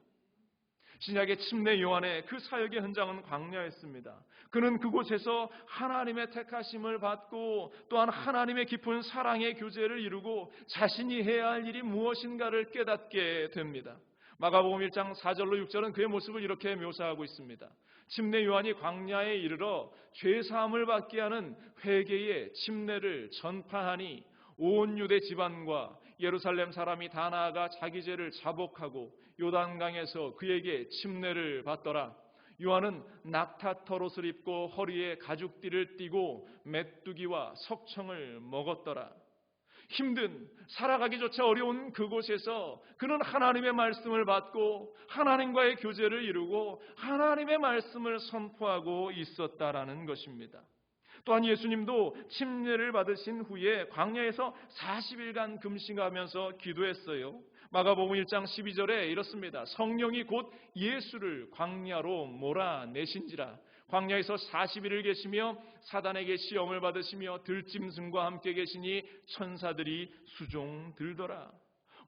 신약의 침례 요한의 그 사역의 현장은 광야였습니다. 그는 그곳에서 하나님의 택하심을 받고 또한 하나님의 깊은 사랑의 교제를 이루고 자신이 해야 할 일이 무엇인가를 깨닫게 됩니다. 마가복음 1장 4절로 6절은 그의 모습을 이렇게 묘사하고 있습니다. 침례 요한이 광야에 이르러 죄사함을 받게 하는 회개의 침례를 전파하니 온 유대 집안과 예루살렘 사람이 다 나아가 자기 죄를 자복하고 요단강에서 그에게 침례를 받더라. 요한은 낙타털옷을 입고 허리에 가죽띠를 띠고 메뚜기와 석청을 먹었더라. 힘든, 살아가기조차 어려운 그곳에서 그는 하나님의 말씀을 받고 하나님과의 교제를 이루고 하나님의 말씀을 선포하고 있었다라는 것입니다. 또한 예수님도 침례를 받으신 후에 광야에서 40일간 금식하면서 기도했어요. 마가복음 1장 12절에 이렇습니다. 성령이 곧 예수를 광야로 몰아내신지라. 광야에서 40일을 계시며 사단에게 시험을 받으시며 들짐승과 함께 계시니 천사들이 수종 들더라.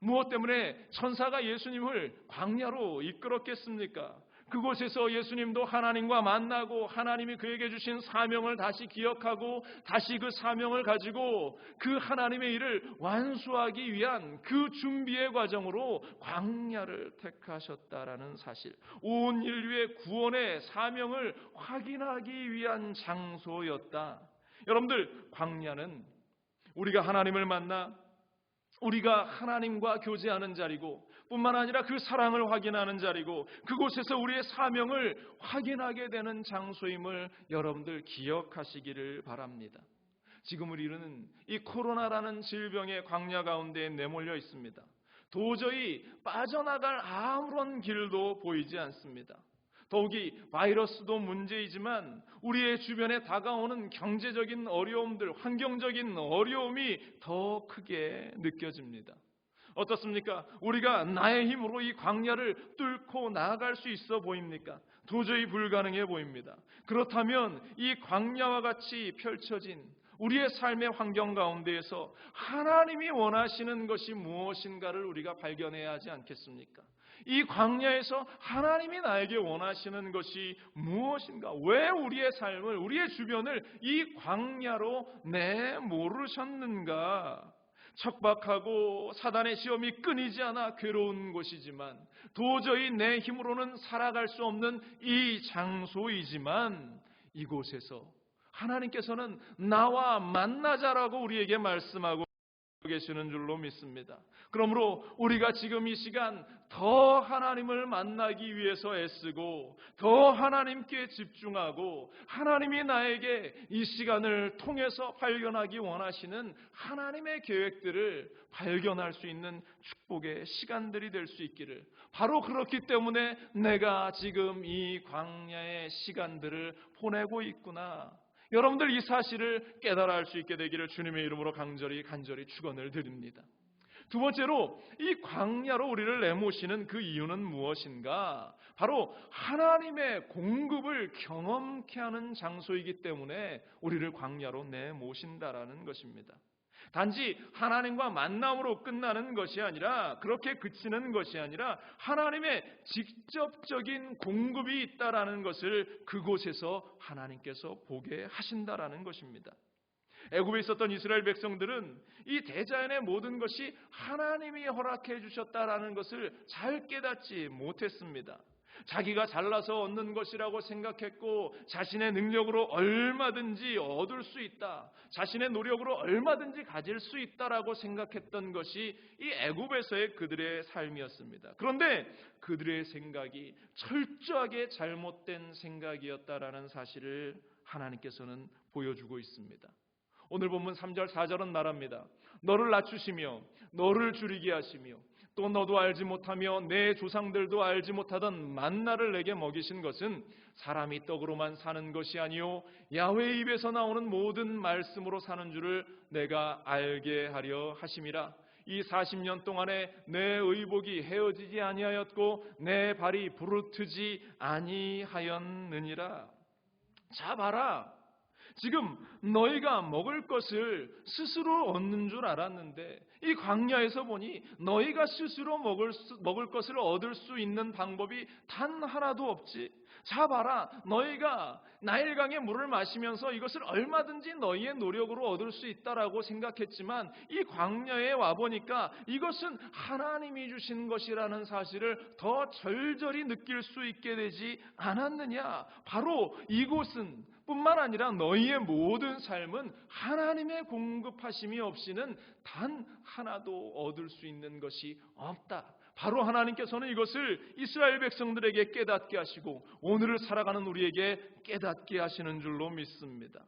무엇 때문에 천사가 예수님을 광야로 이끌었겠습니까? 그곳에서 예수님도 하나님과 만나고 하나님이 그에게 주신 사명을 다시 기억하고 다시 그 사명을 가지고 그 하나님의 일을 완수하기 위한 그 준비의 과정으로 광야를 택하셨다라는 사실, 온 인류의 구원의 사명을 확인하기 위한 장소였다. 여러분들, 광야는 우리가 하나님을 만나 우리가 하나님과 교제하는 자리고 뿐만 아니라 그 사랑을 확인하는 자리고 그곳에서 우리의 사명을 확인하게 되는 장소임을 여러분들 기억하시기를 바랍니다. 지금 우리는 이 코로나라는 질병의 광야 가운데 내몰려 있습니다. 도저히 빠져나갈 아무런 길도 보이지 않습니다. 더욱이 바이러스도 문제이지만 우리의 주변에 다가오는 경제적인 어려움들, 환경적인 어려움이 더 크게 느껴집니다. 어떻습니까? 우리가 나의 힘으로 이 광야를 뚫고 나아갈 수 있어 보입니까? 도저히 불가능해 보입니다. 그렇다면 이 광야와 같이 펼쳐진 우리의 삶의 환경 가운데에서 하나님이 원하시는 것이 무엇인가를 우리가 발견해야 하지 않겠습니까? 이 광야에서 하나님이 나에게 원하시는 것이 무엇인가? 왜 우리의 삶을, 우리의 주변을 이 광야로 내모르셨는가? 척박하고 사단의 시험이 끊이지 않아 괴로운 곳이지만, 도저히 내 힘으로는 살아갈 수 없는 이 장소이지만, 이곳에서 하나님께서는 나와 만나자라고 우리에게 말씀하고 계시는 줄로 믿습니다. 그러므로 우리가 지금 이 시간 더 하나님을 만나기 위해서 애쓰고 더 하나님께 집중하고 하나님이 나에게 이 시간을 통해서 발견하기 원하시는 하나님의 계획들을 발견할 수 있는 축복의 시간들이 될 수 있기를, 바로 그렇기 때문에 내가 지금 이 광야의 시간들을 보내고 있구나, 여러분들 이 사실을 깨달아 할 수 있게 되기를 주님의 이름으로 간절히 축원을 드립니다. 두 번째로, 이 광야로 우리를 내모시는 그 이유는 무엇인가? 바로 하나님의 공급을 경험케 하는 장소이기 때문에 우리를 광야로 내모신다라는 것입니다. 단지 하나님과 만남으로 끝나는 것이 아니라, 그렇게 그치는 것이 아니라 하나님의 직접적인 공급이 있다라는 것을 그곳에서 하나님께서 보게 하신다라는 것입니다. 애굽에 있었던 이스라엘 백성들은 이 대자연의 모든 것이 하나님이 허락해 주셨다라는 것을 잘 깨닫지 못했습니다. 자기가 잘나서 얻는 것이라고 생각했고, 자신의 능력으로 얼마든지 얻을 수 있다, 자신의 노력으로 얼마든지 가질 수 있다라고 생각했던 것이 이 애굽에서의 그들의 삶이었습니다. 그런데 그들의 생각이 철저하게 잘못된 생각이었다라는 사실을 하나님께서는 보여주고 있습니다. 오늘 본문 3절 4절은 말합니다. 너를 낮추시며 너를 줄이게 하시며 또 너도 알지 못하며 내 조상들도 알지 못하던 만나를 내게 먹이신 것은 사람이 떡으로만 사는 것이 아니요 야훼의 입에서 나오는 모든 말씀으로 사는 줄을 내가 알게 하려 하심이라. 이 40년 동안에 내 의복이 헤어지지 아니하였고 내 발이 부르트지 아니하였느니라. 자 봐라, 지금 너희가 먹을 것을 스스로 얻는 줄 알았는데 이 광야에서 보니 너희가 스스로 먹을 것을 얻을 수 있는 방법이 단 하나도 없지. 자 봐라, 너희가 나일강의 물을 마시면서 이것을 얼마든지 너희의 노력으로 얻을 수 있다라고 생각했지만 이 광야에 와보니까 이것은 하나님이 주신 것이라는 사실을 더 절절히 느낄 수 있게 되지 않았느냐. 바로 이곳은 뿐만 아니라 너희의 모든 삶은 하나님의 공급하심이 없이는 단 하나도 얻을 수 있는 것이 없다. 바로 하나님께서는 이것을 이스라엘 백성들에게 깨닫게 하시고 오늘을 살아가는 우리에게 깨닫게 하시는 줄로 믿습니다.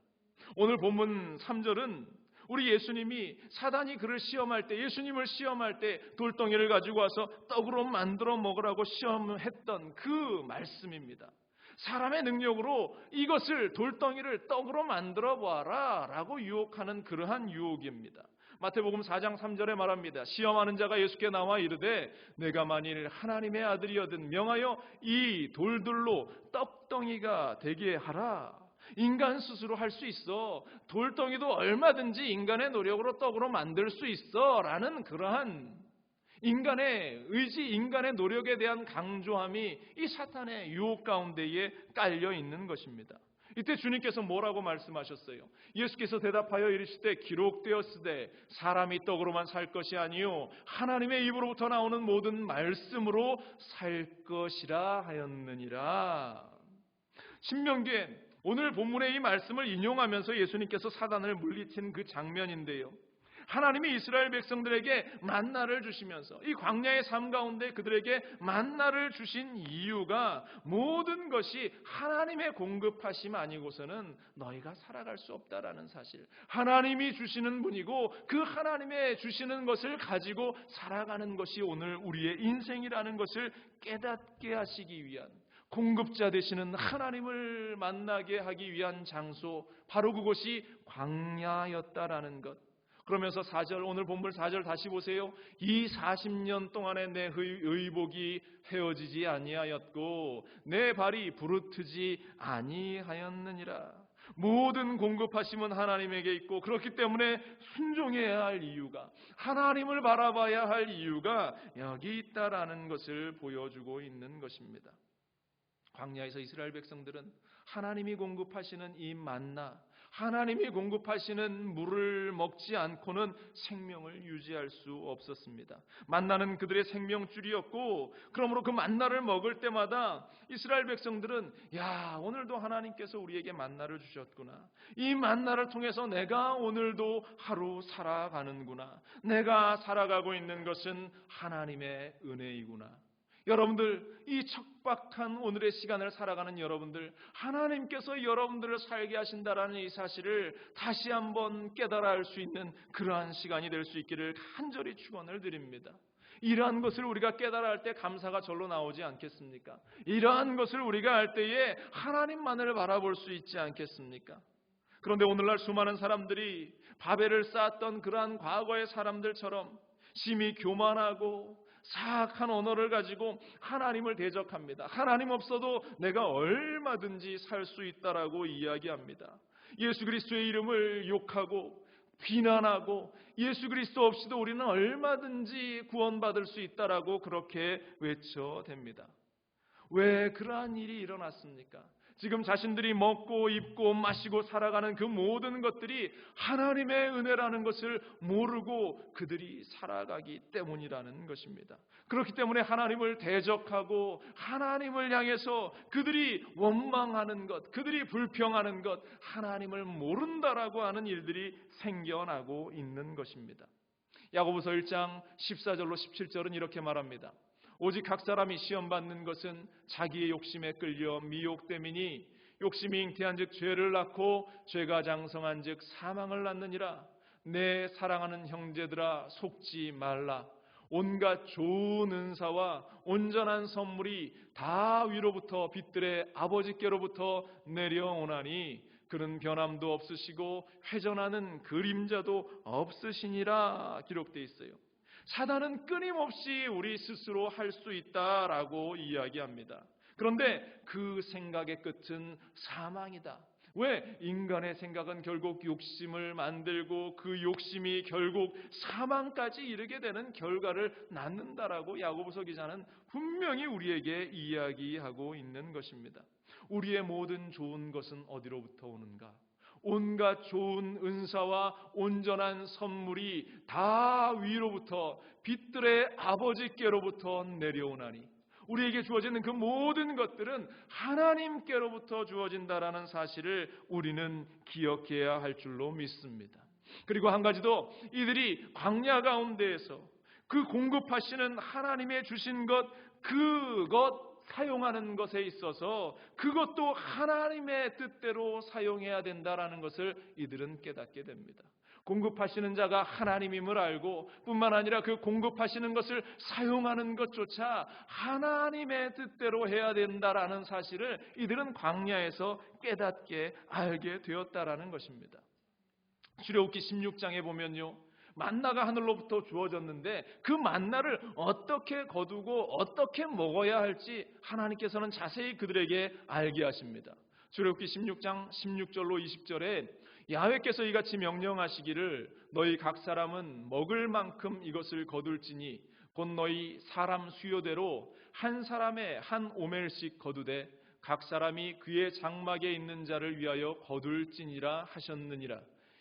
오늘 본문 3절은 우리 예수님이 사단이 그를 시험할 때, 예수님을 시험할 때 돌덩이를 가지고 와서 떡으로 만들어 먹으라고 시험했던 그 말씀입니다. 사람의 능력으로 이것을, 돌덩이를 떡으로 만들어 보아라 라고 유혹하는 그러한 유혹입니다. 마태복음 4장 3절에 말합니다. 시험하는 자가 예수께 나와 이르되 내가 만일 하나님의 아들이거든 명하여 이 돌들로 떡덩이가 되게 하라. 인간 스스로 할 수 있어. 돌덩이도 얼마든지 인간의 노력으로 떡으로 만들 수 있어 라는 그러한 인간의 의지, 인간의 노력에 대한 강조함이 이 사탄의 유혹 가운데에 깔려 있는 것입니다. 이때 주님께서 뭐라고 말씀하셨어요? 예수께서 대답하여 이르시되 기록되었으되 사람이 떡으로만 살 것이 아니요 하나님의 입으로부터 나오는 모든 말씀으로 살 것이라 하였느니라. 신명기에 오늘 본문의 이 말씀을 인용하면서 예수님께서 사단을 물리친 그 장면인데요, 하나님이 이스라엘 백성들에게 만나를 주시면서 이 광야의 삶 가운데 그들에게 만나를 주신 이유가 모든 것이 하나님의 공급하심 아니고서는 너희가 살아갈 수 없다라는 사실, 하나님이 주시는 분이고 그 하나님의 주시는 것을 가지고 살아가는 것이 오늘 우리의 인생이라는 것을 깨닫게 하시기 위한, 공급자 되시는 하나님을 만나게 하기 위한 장소, 바로 그곳이 광야였다라는 것. 그러면서 4절, 오늘 본문 4절 다시 보세요. 이 40년 동안에 내 의복이 헤어지지 아니하였고 내 발이 부르트지 아니하였느니라. 모든 공급하심은 하나님에게 있고, 그렇기 때문에 순종해야 할 이유가, 하나님을 바라봐야 할 이유가 여기 있다라는 것을 보여주고 있는 것입니다. 광야에서 이스라엘 백성들은 하나님이 공급하시는 이 만나, 하나님이 공급하시는 물을 먹지 않고는 생명을 유지할 수 없었습니다. 만나는 그들의 생명줄이었고, 그러므로 그 만나를 먹을 때마다 이스라엘 백성들은 오늘도 하나님께서 우리에게 만나를 주셨구나, 이 만나를 통해서 내가 오늘도 하루 살아가는구나, 내가 살아가고 있는 것은 하나님의 은혜이구나. 여러분들, 이 척박한 오늘의 시간을 살아가는 여러분들, 하나님께서 여러분들을 살게 하신다라는 이 사실을 다시 한번 깨달아 알 수 있는 그러한 시간이 될 수 있기를 간절히 축원을 드립니다. 이러한 것을 우리가 깨달아 할 때 감사가 절로 나오지 않겠습니까? 이러한 것을 우리가 할 때에 하나님만을 바라볼 수 있지 않겠습니까? 그런데 오늘날 수많은 사람들이 바벨을 쌓았던 그러한 과거의 사람들처럼 심히 교만하고 사악한 언어를 가지고 하나님을 대적합니다. 하나님 없어도 내가 얼마든지 살 수 있다라고 이야기합니다. 예수 그리스도의 이름을 욕하고 비난하고 예수 그리스도 없이도 우리는 얼마든지 구원받을 수 있다라고 그렇게 외쳐댑니다. 왜 그러한 일이 일어났습니까? 지금 자신들이 먹고 입고 마시고 살아가는 그 모든 것들이 하나님의 은혜라는 것을 모르고 그들이 살아가기 때문이라는 것입니다. 그렇기 때문에 하나님을 대적하고 하나님을 향해서 그들이 원망하는 것, 그들이 불평하는 것, 하나님을 모른다라고 하는 일들이 생겨나고 있는 것입니다. 야고보서 1장 14절로 17절은 이렇게 말합니다. 오직 각 사람이 시험받는 것은 자기의 욕심에 끌려 미혹됨이니 욕심이 잉태한즉 죄를 낳고 죄가 장성한즉 사망을 낳느니라. 내 사랑하는 형제들아 속지 말라. 온갖 좋은 은사와 온전한 선물이 다 위로부터 빛들의 아버지께로부터 내려오나니 그는 변함도 없으시고 회전하는 그림자도 없으시니라 기록되어 있어요. 사단은 끊임없이 우리 스스로 할 수 있다라고 이야기합니다. 그런데 그 생각의 끝은 사망이다. 왜? 인간의 생각은 결국 욕심을 만들고 그 욕심이 결국 사망까지 이르게 되는 결과를 낳는다라고 야고보서 기자는 분명히 우리에게 이야기하고 있는 것입니다. 우리의 모든 좋은 것은 어디로부터 오는가? 온갖 좋은 은사와 온전한 선물이 다 위로부터 빛들의 아버지께로부터 내려오나니 우리에게 주어지는 그 모든 것들은 하나님께로부터 주어진다라는 사실을 우리는 기억해야 할 줄로 믿습니다. 그리고 한 가지 더, 이들이 광야 가운데에서 그 공급하시는 하나님의 주신 것, 그것 사용하는 것에 있어서 그것도 하나님의 뜻대로 사용해야 된다라는 것을 이들은 깨닫게 됩니다. 공급하시는 자가 하나님임을 알고 뿐만 아니라 그 공급하시는 것을 사용하는 것조차 하나님의 뜻대로 해야 된다라는 사실을 이들은 광야에서 깨닫게 알게 되었다라는 것입니다. 출애굽기 16장에 보면요, 만나가 하늘로부터 주어졌는데 그 만나를 어떻게 거두고 어떻게 먹어야 할지 하나님께서는 자세히 그들에게 알게 하십니다. 출애굽기 16장 16절로 20절에 야훼께서 이같이 명령하시기를 너희 각 사람은 먹을 만큼 이것을 거둘지니 곧 너희 사람 수요대로 한 사람에 한 오멜씩 거두되 각 사람이 그의 장막에 있는 자를 위하여 거둘지니라 하셨느니라.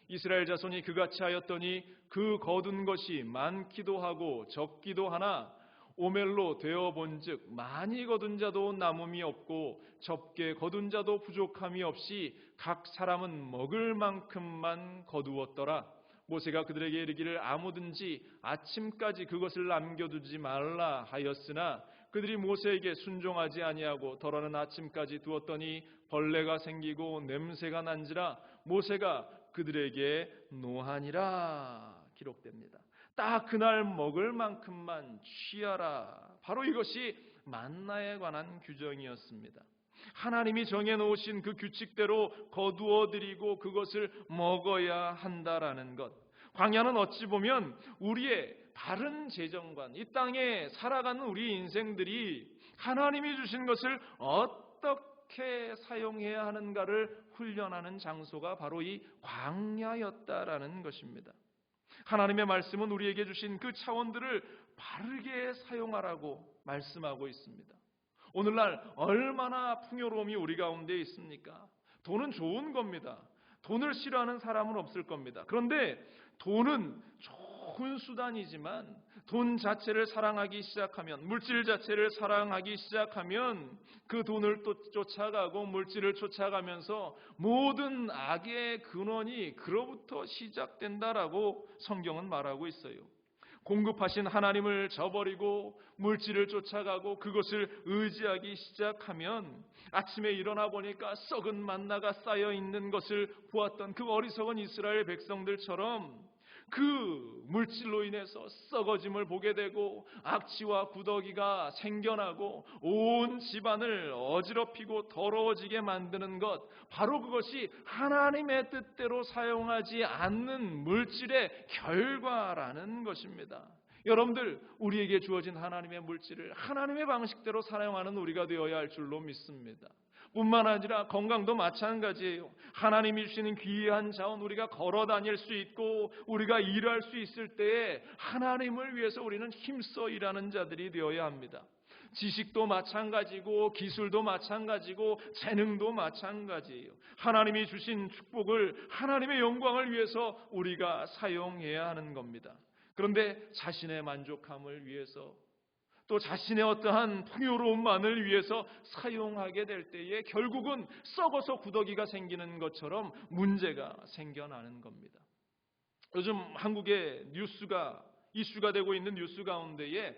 이스라엘 자손이 그같이 하였더니 그 거둔 것이 많기도 하고 적기도 하나 오멜로 되어본즉 많이 거둔 자도 남음이 없고 적게 거둔 자도 부족함이 없이 각 사람은 먹을 만큼만 거두었더라. 모세가 그들에게 이르기를 아무든지 아침까지 그것을 남겨두지 말라 하였으나 그들이 모세에게 순종하지 아니하고 덜어는 아침까지 두었더니 벌레가 생기고 냄새가 난지라 모세가 그들에게 노하니라 기록됩니다. 딱 그날 먹을 만큼만 취하라. 바로 이것이 만나에 관한 규정이었습니다. 하나님이 정해놓으신 그 규칙대로 거두어 드리고 그것을 먹어야 한다라는 것. 광야는 어찌 보면 우리의 바른 재정관, 이 땅에 살아가는 우리 인생들이 하나님이 주신 것을 어떻게 어떻게 사용해야 하는가를 훈련하는 장소가 바로 이 광야였다라는 것입니다. 하나님의 말씀은 우리에게 주신 그 차원들을 바르게 사용하라고 말씀하고 있습니다. 오늘날 얼마나 풍요로움이 우리 가운데 있습니까? 돈은 좋은 겁니다. 돈을 싫어하는 사람은 없을 겁니다. 그런데 돈은 좋은 수단이지만 돈 자체를 사랑하기 시작하면, 물질 자체를 사랑하기 시작하면 그 돈을 또 쫓아가고 물질을 쫓아가면서 모든 악의 근원이 그로부터 시작된다라고 성경은 말하고 있어요. 공급하신 하나님을 저버리고 물질을 쫓아가고 그것을 의지하기 시작하면 아침에 일어나 보니까 썩은 만나가 쌓여 있는 것을 보았던 그 어리석은 이스라엘 백성들처럼 그 물질로 인해서 썩어짐을 보게 되고 악취와 구더기가 생겨나고 온 집안을 어지럽히고 더러워지게 만드는 것, 바로 그것이 하나님의 뜻대로 사용하지 않는 물질의 결과라는 것입니다. 여러분들, 우리에게 주어진 하나님의 물질을 하나님의 방식대로 사용하는 우리가 되어야 할 줄로 믿습니다. 뿐만 아니라 건강도 마찬가지예요. 하나님이 주시는 귀한 자원, 우리가 걸어 다닐 수 있고 우리가 일할 수 있을 때에 하나님을 위해서 우리는 힘써 일하는 자들이 되어야 합니다. 지식도 마찬가지고 기술도 마찬가지고 재능도 마찬가지예요. 하나님이 주신 축복을 하나님의 영광을 위해서 우리가 사용해야 하는 겁니다. 그런데 자신의 만족함을 위해서 또 자신의 어떠한 풍요로움만을 위해서 사용하게 될 때에 결국은 썩어서 구더기가 생기는 것처럼 문제가 생겨나는 겁니다. 요즘 한국의 뉴스가 이슈가 되고 있는 뉴스 가운데에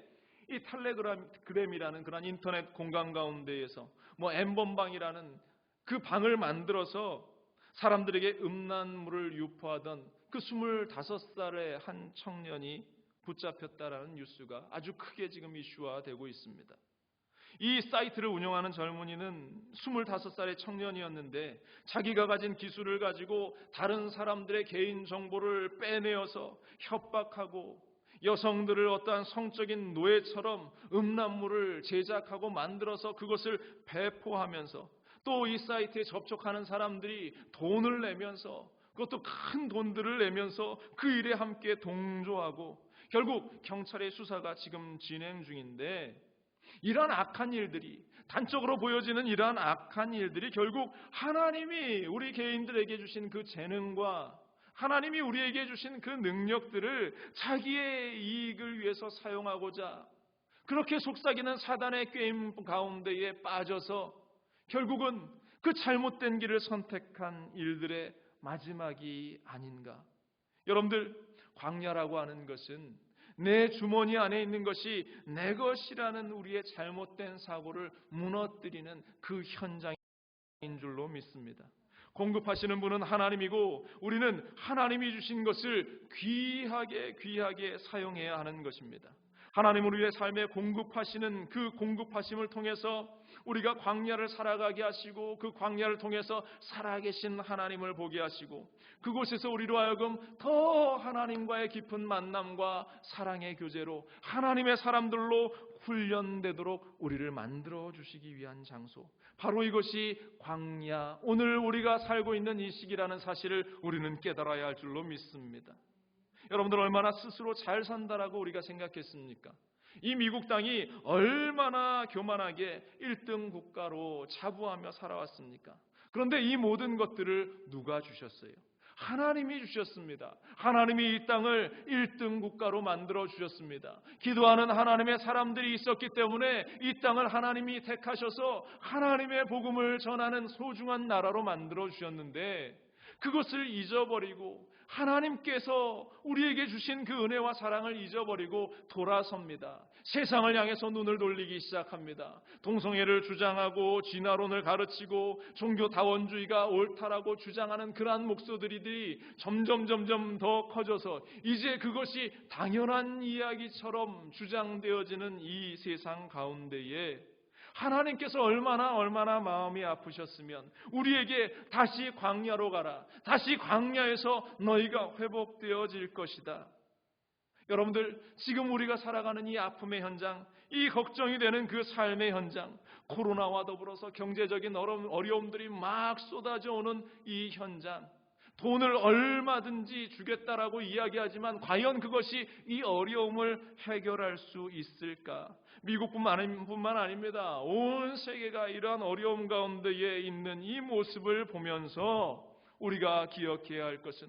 이 텔레그램이라는 그런 인터넷 공간 가운데에서 N번방이라는 그 방을 만들어서 사람들에게 음란물을 유포하던 그 25살의 한 청년이 붙잡혔다라는 뉴스가 아주 크게 지금 이슈화되고 있습니다. 이 사이트를 운영하는 젊은이는 25살의 청년이었는데 자기가 가진 기술을 가지고 다른 사람들의 개인 정보를 빼내어서 협박하고 여성들을 어떠한 성적인 노예처럼 음란물을 제작하고 만들어서 그것을 배포하면서 또 이 사이트에 접촉하는 사람들이 돈을 내면서, 그것도 큰 돈들을 내면서 그 일에 함께 동조하고 결국 경찰의 수사가 지금 진행 중인데, 이러한 악한 일들이, 단적으로 보여지는 이러한 악한 일들이 결국 하나님이 우리 개인들에게 주신 그 재능과 하나님이 우리에게 주신 그 능력들을 자기의 이익을 위해서 사용하고자 그렇게 속삭이는 사단의 게임 가운데에 빠져서 결국은 그 잘못된 길을 선택한 일들의 마지막이 아닌가. 여러분들, 광야라고 하는 것은 내 주머니 안에 있는 것이 내 것이라는 우리의 잘못된 사고를 무너뜨리는 그 현장인 줄로 믿습니다. 공급하시는 분은 하나님이고 우리는 하나님이 주신 것을 귀하게 사용해야 하는 것입니다. 하나님 우리의 삶에 공급하시는 그 공급하심을 통해서 우리가 광야를 살아가게 하시고 그 광야를 통해서 살아계신 하나님을 보게 하시고 그곳에서 우리로 하여금 더 하나님과의 깊은 만남과 사랑의 교제로 하나님의 사람들로 훈련되도록 우리를 만들어 주시기 위한 장소, 바로 이것이 광야, 오늘 우리가 살고 있는 이 시기라는 사실을 우리는 깨달아야 할 줄로 믿습니다. 여러분들, 얼마나 스스로 잘 산다라고 우리가 생각했습니까? 이 미국 땅이 얼마나 교만하게 1등 국가로 자부하며 살아왔습니까? 그런데 이 모든 것들을 누가 주셨어요? 하나님이 주셨습니다. 하나님이 이 땅을 1등 국가로 만들어 주셨습니다. 기도하는 하나님의 사람들이 있었기 때문에 이 땅을 하나님이 택하셔서 하나님의 복음을 전하는 소중한 나라로 만들어 주셨는데, 그것을 잊어버리고 하나님께서 우리에게 주신 그 은혜와 사랑을 잊어버리고 돌아섭니다. 세상을 향해서 눈을 돌리기 시작합니다. 동성애를 주장하고 진화론을 가르치고 종교 다원주의가 옳다라고 주장하는 그러한 목소리들이 점점 더 커져서 이제 그것이 당연한 이야기처럼 주장되어지는 이 세상 가운데에 하나님께서 얼마나 마음이 아프셨으면 우리에게 다시 광야로 가라, 다시 광야에서 너희가 회복되어질 것이다. 여러분들, 지금 우리가 살아가는 이 아픔의 현장, 이 걱정이 되는 그 삶의 현장, 코로나와 더불어서 경제적인 어려움들이 막 쏟아져 오는 이 현장, 돈을 얼마든지 주겠다라고 이야기하지만 과연 그것이 이 어려움을 해결할 수 있을까? 미국뿐만 아닙니다. 온 세계가 이러한 어려움 가운데에 있는 이 모습을 보면서 우리가 기억해야 할 것은,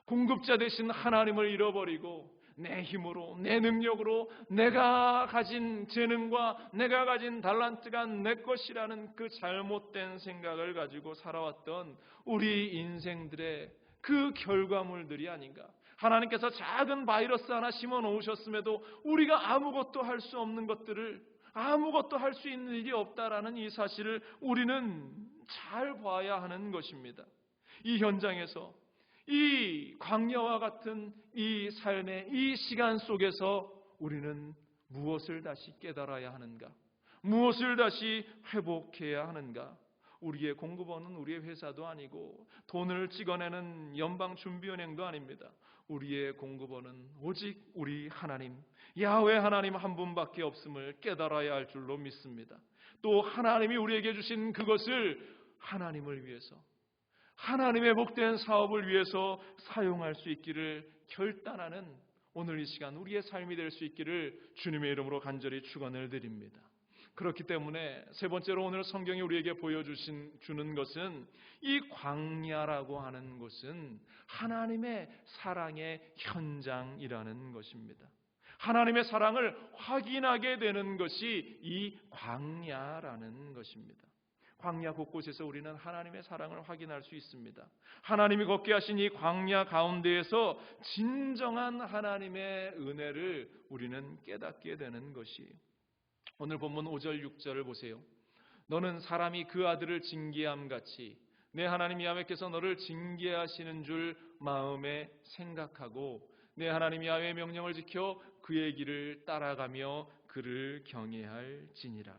공급자 되신 하나님을 잃어버리고 내 힘으로, 내 능력으로, 내가 가진 재능과 내가 가진 달란트가 내 것이라는 그 잘못된 생각을 가지고 살아왔던 우리 인생들의 그 결과물들이 아닌가. 하나님께서 작은 바이러스 하나 심어 놓으셨음에도 우리가 아무것도 할 수 없는 것들을, 아무것도 할 수 있는 일이 없다라는 이 사실을 우리는 잘 봐야 하는 것입니다. 이 현장에서, 이 광야와 같은 이 삶의 이 시간 속에서 우리는 무엇을 다시 깨달아야 하는가? 무엇을 다시 회복해야 하는가? 우리의 공급원은 우리의 회사도 아니고 돈을 찍어내는 연방준비은행도 아닙니다. 우리의 공급원은 오직 우리 하나님, 야훼 하나님 한 분밖에 없음을 깨달아야 할 줄로 믿습니다. 또 하나님이 우리에게 주신 그것을 하나님을 위해서, 하나님의 복된 사업을 위해서 사용할 수 있기를 결단하는 오늘 이 시간 우리의 삶이 될 수 있기를 주님의 이름으로 간절히 축원을 드립니다. 그렇기 때문에 세 번째로 오늘 성경이 우리에게 보여주는 것은, 이 광야라고 하는 곳은 하나님의 사랑의 현장이라는 것입니다. 하나님의 사랑을 확인하게 되는 것이 이 광야라는 것입니다. 광야 곳곳에서 우리는 하나님의 사랑을 확인할 수 있습니다. 하나님이 걷게 하신 이 광야 가운데에서 진정한 하나님의 은혜를 우리는 깨닫게 되는 것이, 오늘 본문 5절 6절을 보세요. 너는 사람이 그 아들을 징계함같이 내 하나님 야훼께서 너를 징계하시는 줄 마음에 생각하고 내 하나님 야훼의 명령을 지켜 그의 길을 따라가며 그를 경외할지니라.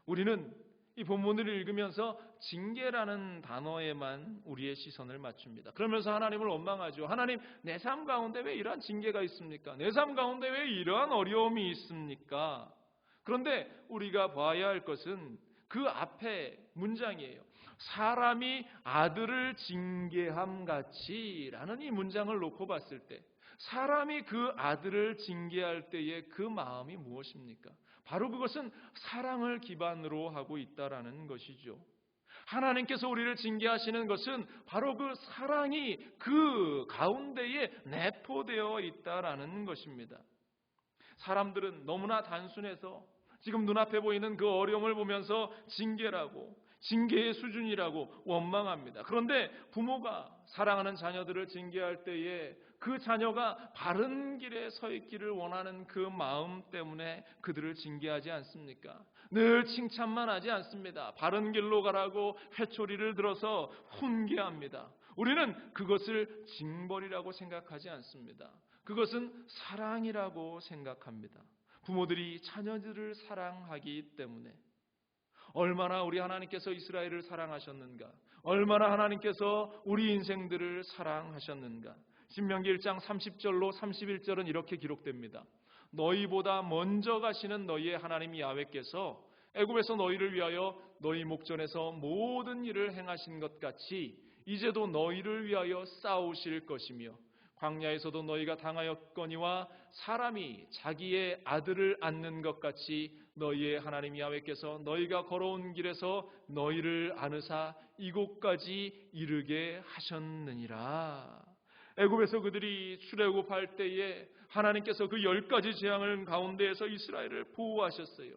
우리는 이 본문을 읽으면서 징계라는 단어에만 우리의 시선을 맞춥니다. 그러면서 하나님을 원망하죠. 하나님, 내 삶 가운데 왜 이러한 징계가 있습니까? 내 삶 가운데 왜 이러한 어려움이 있습니까? 그런데 우리가 봐야 할 것은 그 앞에 문장이에요. 사람이 아들을 징계함같이 라는 이 문장을 놓고 봤을 때, 사람이 그 아들을 징계할 때의 그 마음이 무엇입니까? 바로 그것은 사랑을 기반으로 하고 있다라는 것이죠. 하나님께서 우리를 징계하시는 것은 바로 그 사랑이 그 가운데에 내포되어 있다라는 것입니다. 사람들은 너무나 단순해서 지금 눈앞에 보이는 그 어려움을 보면서 징계라고, 징계의 수준이라고 원망합니다. 그런데 부모가 사랑하는 자녀들을 징계할 때에 그 자녀가 바른 길에 서 있기를 원하는 그 마음 때문에 그들을 징계하지 않습니까? 늘 칭찬만 하지 않습니다. 바른 길로 가라고 회초리를 들어서 훈계합니다. 우리는 그것을 징벌이라고 생각하지 않습니다. 그것은 사랑이라고 생각합니다. 부모들이 자녀들을 사랑하기 때문에, 얼마나 우리 하나님께서 이스라엘을 사랑하셨는가, 얼마나 하나님께서 우리 인생들을 사랑하셨는가. 신명기 1장 30절로 31절은 이렇게 기록됩니다. 너희보다 먼저 가시는 너희의 하나님 야훼께서 애굽에서 너희를 위하여 너희 목전에서 모든 일을 행하신 것 같이 이제도 너희를 위하여 싸우실 것이며 광야에서도 너희가 당하였거니와 사람이 자기의 아들을 안는 것 같이 너희의 하나님 야훼께서 너희가 걸어온 길에서 너희를 안으사 이곳까지 이르게 하셨느니라. 애굽에서 그들이 출애굽할 때에 하나님께서 그 10가지 재앙을 가운데에서 이스라엘을 보호하셨어요.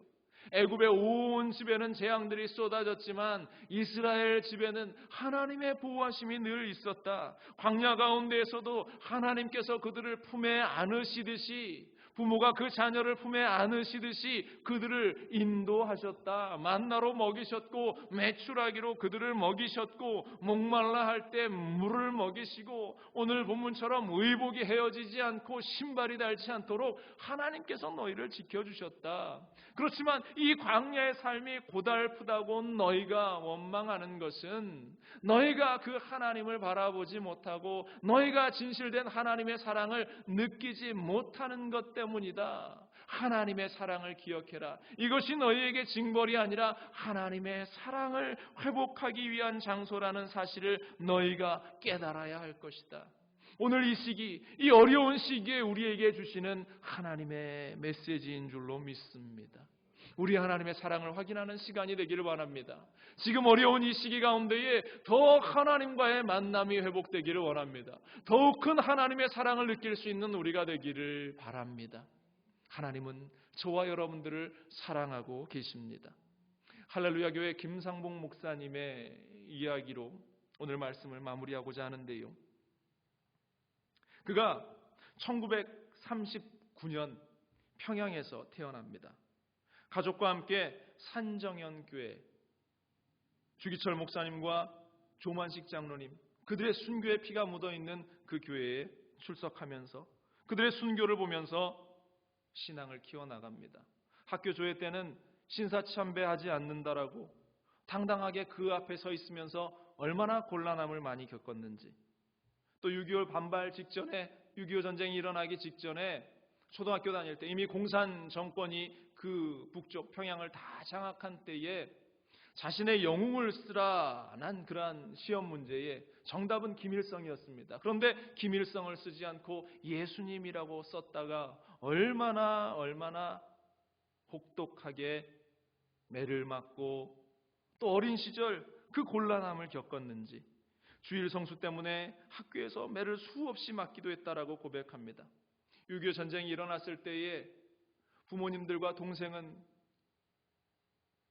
애굽의 온 집에는 재앙들이 쏟아졌지만 이스라엘 집에는 하나님의 보호하심이 늘 있었다. 광야 가운데에서도 하나님께서 그들을 품에 안으시듯이 부모가 그 자녀를 품에 안으시듯이 그들을 인도하셨다. 만나로 먹이셨고 메추라기로 그들을 먹이셨고 목말라 할 때 물을 먹이시고 오늘 본문처럼 의복이 헤어지지 않고 신발이 닳지 않도록 하나님께서 너희를 지켜주셨다. 그렇지만 이 광야의 삶이 고달프다고 너희가 원망하는 것은 너희가 그 하나님을 바라보지 못하고 너희가 진실된 하나님의 사랑을 느끼지 못하는 것 때문이다. 하나님의 사랑을 기억해라. 이것이 너희에게 징벌이 아니라 하나님의 사랑을 회복하기 위한 장소라는 사실을 너희가 깨달아야 할 것이다. 오늘 이 시기, 이 어려운 시기에 우리에게 주시는 하나님의 메시지인 줄로 믿습니다. 우리 하나님의 사랑을 확인하는 시간이 되기를 바랍니다. 지금 어려운 이 시기 가운데에 더 하나님과의 만남이 회복되기를 원합니다. 더욱 큰 하나님의 사랑을 느낄 수 있는 우리가 되기를 바랍니다. 하나님은 저와 여러분들을 사랑하고 계십니다. 할렐루야 교회 김상봉 목사님의 이야기로 오늘 말씀을 마무리하고자 하는데요. 그가 1939년 평양에서 태어납니다. 가족과 함께 산정연교회 주기철 목사님과 조만식 장로님, 그들의 순교의 피가 묻어있는 그 교회에 출석하면서 그들의 순교를 보면서 신앙을 키워나갑니다. 학교 조회 때는 신사참배하지 않는다라고 당당하게 그 앞에 서 있으면서 얼마나 곤란함을 많이 겪었는지, 또 6.25 반발 직전에 6.25 전쟁이 일어나기 직전에 초등학교 다닐 때 이미 공산 정권이 그 북쪽 평양을 다 장악한 때에 자신의 영웅을 쓰라는 그러한 시험 문제에 정답은 김일성이었습니다. 그런데 김일성을 쓰지 않고 예수님이라고 썼다가 얼마나 혹독하게 매를 맞고 또 어린 시절 그 곤란함을 겪었는지 주일 성수 때문에 학교에서 매를 수없이 맞기도 했다라고 고백합니다. 6.25 전쟁이 일어났을 때에 부모님들과 동생은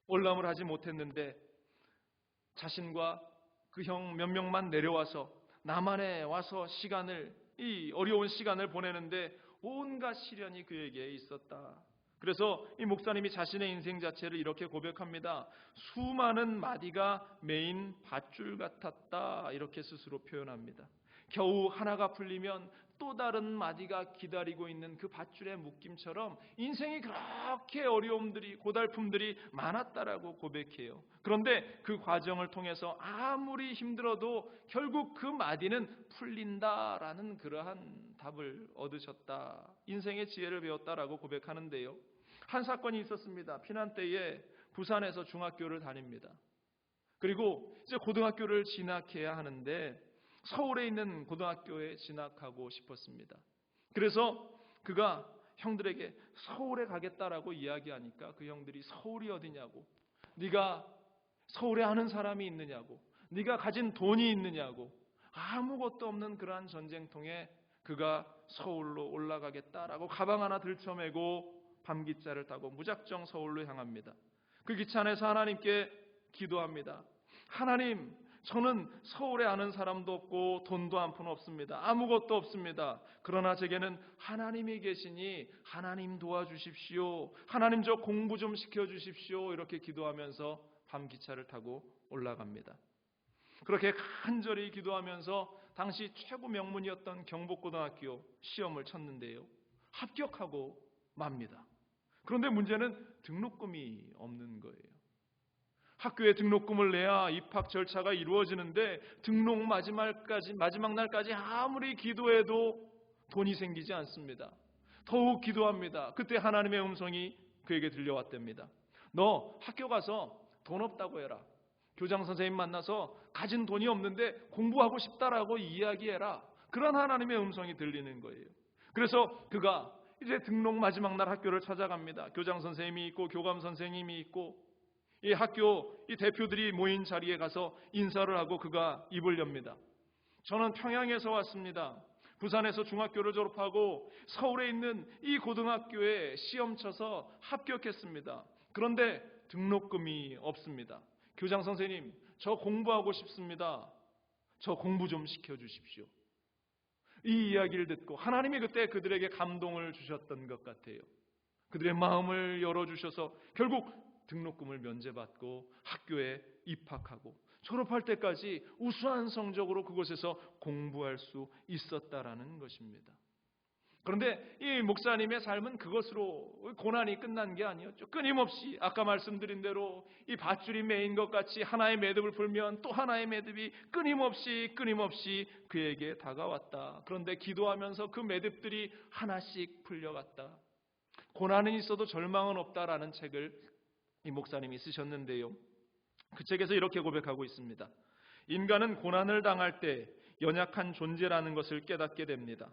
월남을 하지 못했는데 자신과 그 형 몇 명만 내려와서 남한에 와서 이 어려운 시간을 보내는데 온갖 시련이 그에게 있었다. 그래서 이 목사님이 자신의 인생 자체를 이렇게 고백합니다. 수많은 마디가 메인 밧줄 같았다. 이렇게 스스로 표현합니다. 겨우 하나가 풀리면 또 다른 마디가 기다리고 있는 그 밧줄의 묶임처럼 인생이 그렇게 어려움들이 고달픔들이 많았다라고 고백해요. 그런데 그 과정을 통해서 아무리 힘들어도 결국 그 마디는 풀린다라는 그러한 답을 얻으셨다. 인생의 지혜를 배웠다라고 고백하는데요. 한 사건이 있었습니다. 피난 때에 부산에서 중학교를 다닙니다. 그리고 이제 고등학교를 진학해야 하는데 서울에 있는 고등학교에 진학하고 싶었습니다. 그래서 그가 형들에게 서울에 가겠다라고 이야기하니까 그 형들이 서울이 어디냐고, 네가 서울에 아는 사람이 있느냐고, 네가 가진 돈이 있느냐고, 아무것도 없는 그러한 전쟁통에 그가 서울로 올라가겠다라고 가방 하나 들쳐매고 밤기차를 타고 무작정 서울로 향합니다. 그 기차 안에서 하나님께 기도합니다. 하나님, 저는 서울에 아는 사람도 없고 돈도 한 푼 없습니다. 아무것도 없습니다. 그러나 제게는 하나님이 계시니 하나님 도와주십시오. 하나님 저 공부 좀 시켜주십시오. 이렇게 기도하면서 밤기차를 타고 올라갑니다. 그렇게 간절히 기도하면서 당시 최고 명문이었던 경복고등학교 시험을 쳤는데요. 합격하고 맙니다. 그런데 문제는 등록금이 없는 거예요. 학교에 등록금을 내야 입학 절차가 이루어지는데 등록 마지막 날까지 아무리 기도해도 돈이 생기지 않습니다. 더욱 기도합니다. 그때 하나님의 음성이 그에게 들려왔답니다. 너 학교 가서 돈 없다고 해라. 교장 선생님 만나서 가진 돈이 없는데 공부하고 싶다라고 이야기해라. 그런 하나님의 음성이 들리는 거예요. 그래서 그가 이제 등록 마지막 날 학교를 찾아갑니다. 교장 선생님이 있고 교감 선생님이 있고 이 학교 이 대표들이 모인 자리에 가서 인사를 하고 그가 입을 엽니다. 저는 평양에서 왔습니다. 부산에서 중학교를 졸업하고 서울에 있는 이 고등학교에 시험 쳐서 합격했습니다. 그런데 등록금이 없습니다. 교장 선생님, 저 공부하고 싶습니다. 저 공부 좀 시켜주십시오. 이 이야기를 듣고 하나님이 그때 그들에게 감동을 주셨던 것 같아요. 그들의 마음을 열어주셔서 결국 등록금을 면제받고 학교에 입학하고 졸업할 때까지 우수한 성적으로 그곳에서 공부할 수 있었다라는 것입니다. 그런데 이 목사님의 삶은 그것으로 고난이 끝난 게 아니었죠. 끊임없이 아까 말씀드린 대로 이 밧줄이 매인 것 같이 하나의 매듭을 풀면 또 하나의 매듭이 끊임없이 그에게 다가왔다. 그런데 기도하면서 그 매듭들이 하나씩 풀려갔다. 고난은 있어도 절망은 없다라는 책을 이 목사님이 쓰셨는데요. 그 책에서 이렇게 고백하고 있습니다. 인간은 고난을 당할 때 연약한 존재라는 것을 깨닫게 됩니다.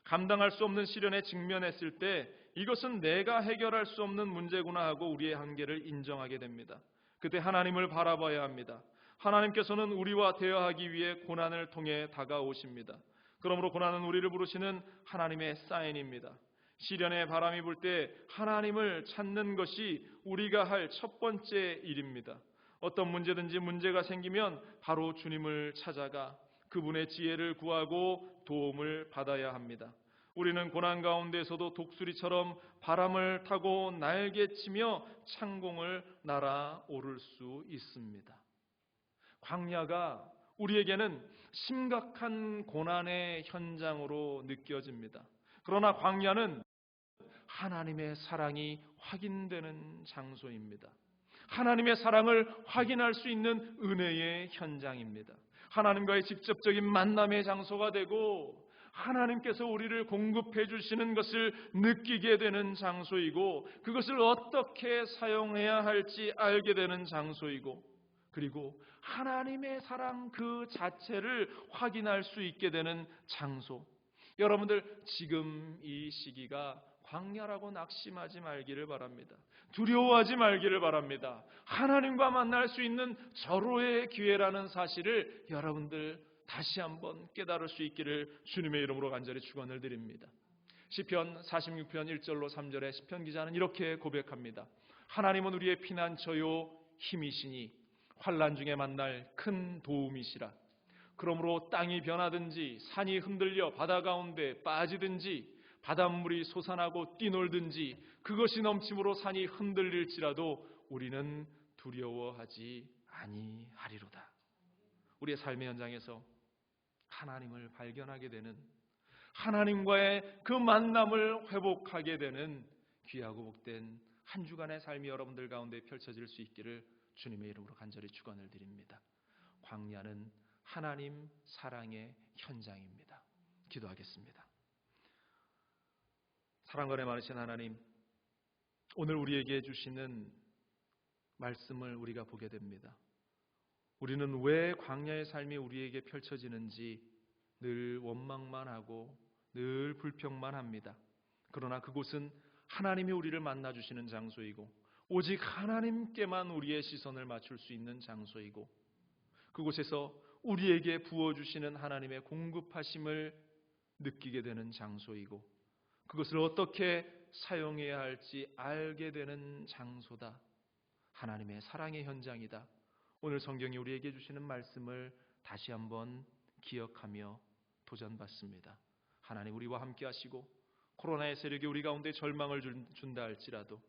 감당할 수 없는 시련에 직면했을 때 이것은 내가 해결할 수 없는 문제구나 하고 우리의 한계를 인정하게 됩니다. 그때 하나님을 바라봐야 합니다. 하나님께서는 우리와 대화하기 위해 고난을 통해 다가오십니다. 그러므로 고난은 우리를 부르시는 하나님의 사인입니다. 시련의 바람이 불 때 하나님을 찾는 것이 우리가 할 첫 번째 일입니다. 어떤 문제든지 문제가 생기면 바로 주님을 찾아가 그분의 지혜를 구하고 도움을 받아야 합니다. 우리는 고난 가운데서도 독수리처럼 바람을 타고 날개치며 창공을 날아오를 수 있습니다. 광야가 우리에게는 심각한 고난의 현장으로 느껴집니다. 그러나 광야는 하나님의 사랑이 확인되는 장소입니다. 하나님의 사랑을 확인할 수 있는 은혜의 현장입니다. 하나님과의 직접적인 만남의 장소가 되고 하나님께서 우리를 공급해 주시는 것을 느끼게 되는 장소이고 그것을 어떻게 사용해야 할지 알게 되는 장소이고 그리고 하나님의 사랑 그 자체를 확인할 수 있게 되는 장소. 여러분들 지금 이 시기가 광야라고 낙심하지 말기를 바랍니다. 두려워하지 말기를 바랍니다. 하나님과 만날 수 있는 절호의 기회라는 사실을 여러분들 다시 한번 깨달을 수 있기를 주님의 이름으로 간절히 축원을 드립니다. 시편 46편 1절로 3절에 시편 기자는 이렇게 고백합니다. 하나님은 우리의 피난처요 힘이시니 환난 중에 만날 큰 도움이시라. 그러므로 땅이 변하든지 산이 흔들려 바다 가운데 빠지든지 바닷물이 솟아나고 뛰놀든지 그것이 넘침으로 산이 흔들릴지라도 우리는 두려워하지 아니하리로다. 우리의 삶의 현장에서 하나님을 발견하게 되는 하나님과의 그 만남을 회복하게 되는 귀하고 복된 한 주간의 삶이 여러분들 가운데 펼쳐질 수 있기를 주님의 이름으로 간절히 축원을 드립니다. 광야는 하나님 사랑의 현장입니다. 기도하겠습니다. 사랑권에 많으신 하나님, 오늘 우리에게 주시는 말씀을 우리가 보게 됩니다. 우리는 왜 광야의 삶이 우리에게 펼쳐지는지 늘 원망만 하고 늘 불평만 합니다. 그러나 그곳은 하나님이 우리를 만나주시는 장소이고 오직 하나님께만 우리의 시선을 맞출 수 있는 장소이고 그곳에서 우리에게 부어주시는 하나님의 공급하심을 느끼게 되는 장소이고 그것을 어떻게 사용해야 할지 알게 되는 장소다. 하나님의 사랑의 현장이다. 오늘 성경이 우리에게 주시는 말씀을 다시 한번 기억하며 도전받습니다. 하나님 우리와 함께 하시고 코로나의 세력이 우리 가운데 절망을 준다 할지라도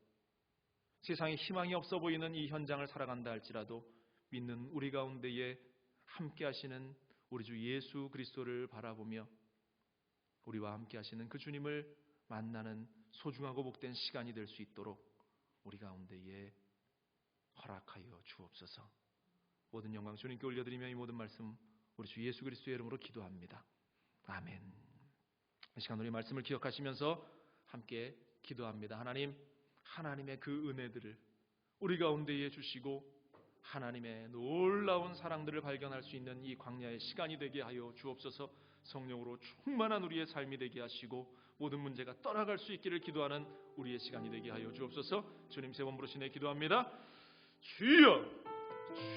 세상에 희망이 없어 보이는 이 현장을 살아간다 할지라도 믿는 우리 가운데에 함께 하시는 우리 주 예수 그리스도를 바라보며 우리와 함께 하시는 그 주님을 만나는 소중하고 복된 시간이 될 수 있도록 우리 가운데에 허락하여 주옵소서. 모든 영광 주님께 올려드리며 이 모든 말씀 우리 주 예수 그리스도의 이름으로 기도합니다. 아멘. 이 시간 우리 말씀을 기억하시면서 함께 기도합니다. 하나님, 하나님의 그 은혜들을 우리 가운데에 주시고 하나님의 놀라운 사랑들을 발견할 수 있는 이 광야의 시간이 되게 하여 주옵소서. 성령으로 충만한 우리의 삶이 되게 하시고 모든 문제가 떠나갈 수 있기를 기도하는 우리의 시간이 되게 하여 주옵소서. 주님 세 번 부르시네 기도합니다. 주여,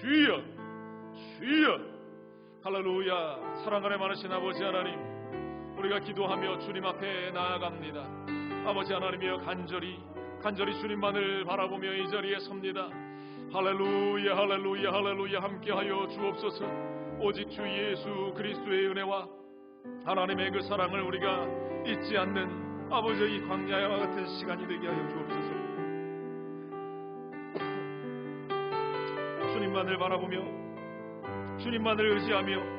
주여, 주여. 할렐루야. 사랑 안에 많으신 아버지 하나님, 우리가 기도하며 주님 앞에 나아갑니다. 아버지 하나님이여 간절히 주님만을 바라보며 이 자리에 섭니다. 할렐루야, 할렐루야, 할렐루야. 함께하여 주옵소서. 오직 주 예수 그리스도의 은혜와 하나님의 그 사랑을 우리가 잊지 않는 아버지의 이 광야와 같은 시간이 되게 하여 주옵소서. 주님만을 바라보며 주님만을 의지하며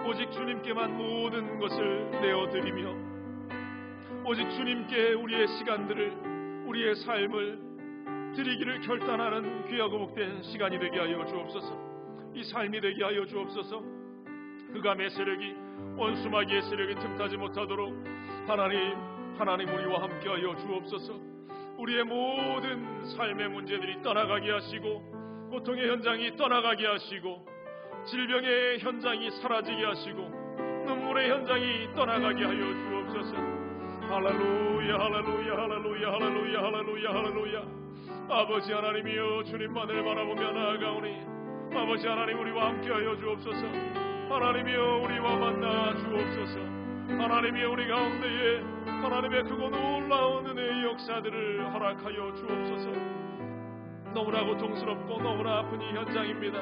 오직 주님께만 모든 것을 내어드리며 오직 주님께 우리의 시간들을 우리의 삶을 드리기를 결단하는 귀하고 복된 시간이 되게 하여 주옵소서. 이 삶이 되게 하여 주옵소서. 흑암의 세력이 원수마귀의 세력이 틈타지 못하도록 하나님 우리와 함께하여 주옵소서. 우리의 모든 삶의 문제들이 떠나가게 하시고 고통의 현장이 떠나가게 하시고 질병의 현장이 사라지게 하시고 눈물의 현장이 떠나가게 하여 주옵소서. 할렐루야 할렐루야 할렐루야 할렐루야 할렐루야 할렐루야. 아버지 하나님이여 주님만을 바라보며 나아가오니 아버지 하나님 우리와 함께하여 주옵소서. 하나님이여 우리와 만나 주옵소서. 하나님이여 우리 가운데에 하나님의 크고 놀라운 은혜의 역사들을 허락하여 주옵소서. 너무나 고통스럽고 너무나 아픈 이 현장입니다.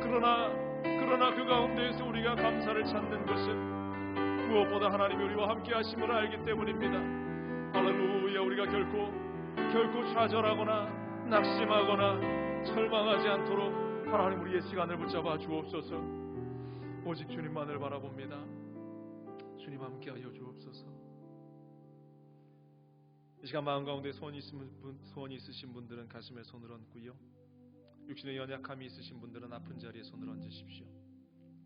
그러나 그 가운데에서 우리가 감사를 찾는 것은 무엇보다 하나님이 우리와 함께 하심을 알기 때문입니다. 할렐루야. 우리가 결코 좌절하거나 낙심하거나 절망하지 않도록 하나님 우리의 시간을 붙잡아 주옵소서. 오직 주님만을 바라봅니다. 주님 함께하여 주옵소서. 이 시간 마음 가운데 소원이 있으신 분들은 가슴에 손을 얹고요, 육신의 연약함이 있으신 분들은 아픈 자리에 손을 얹으십시오.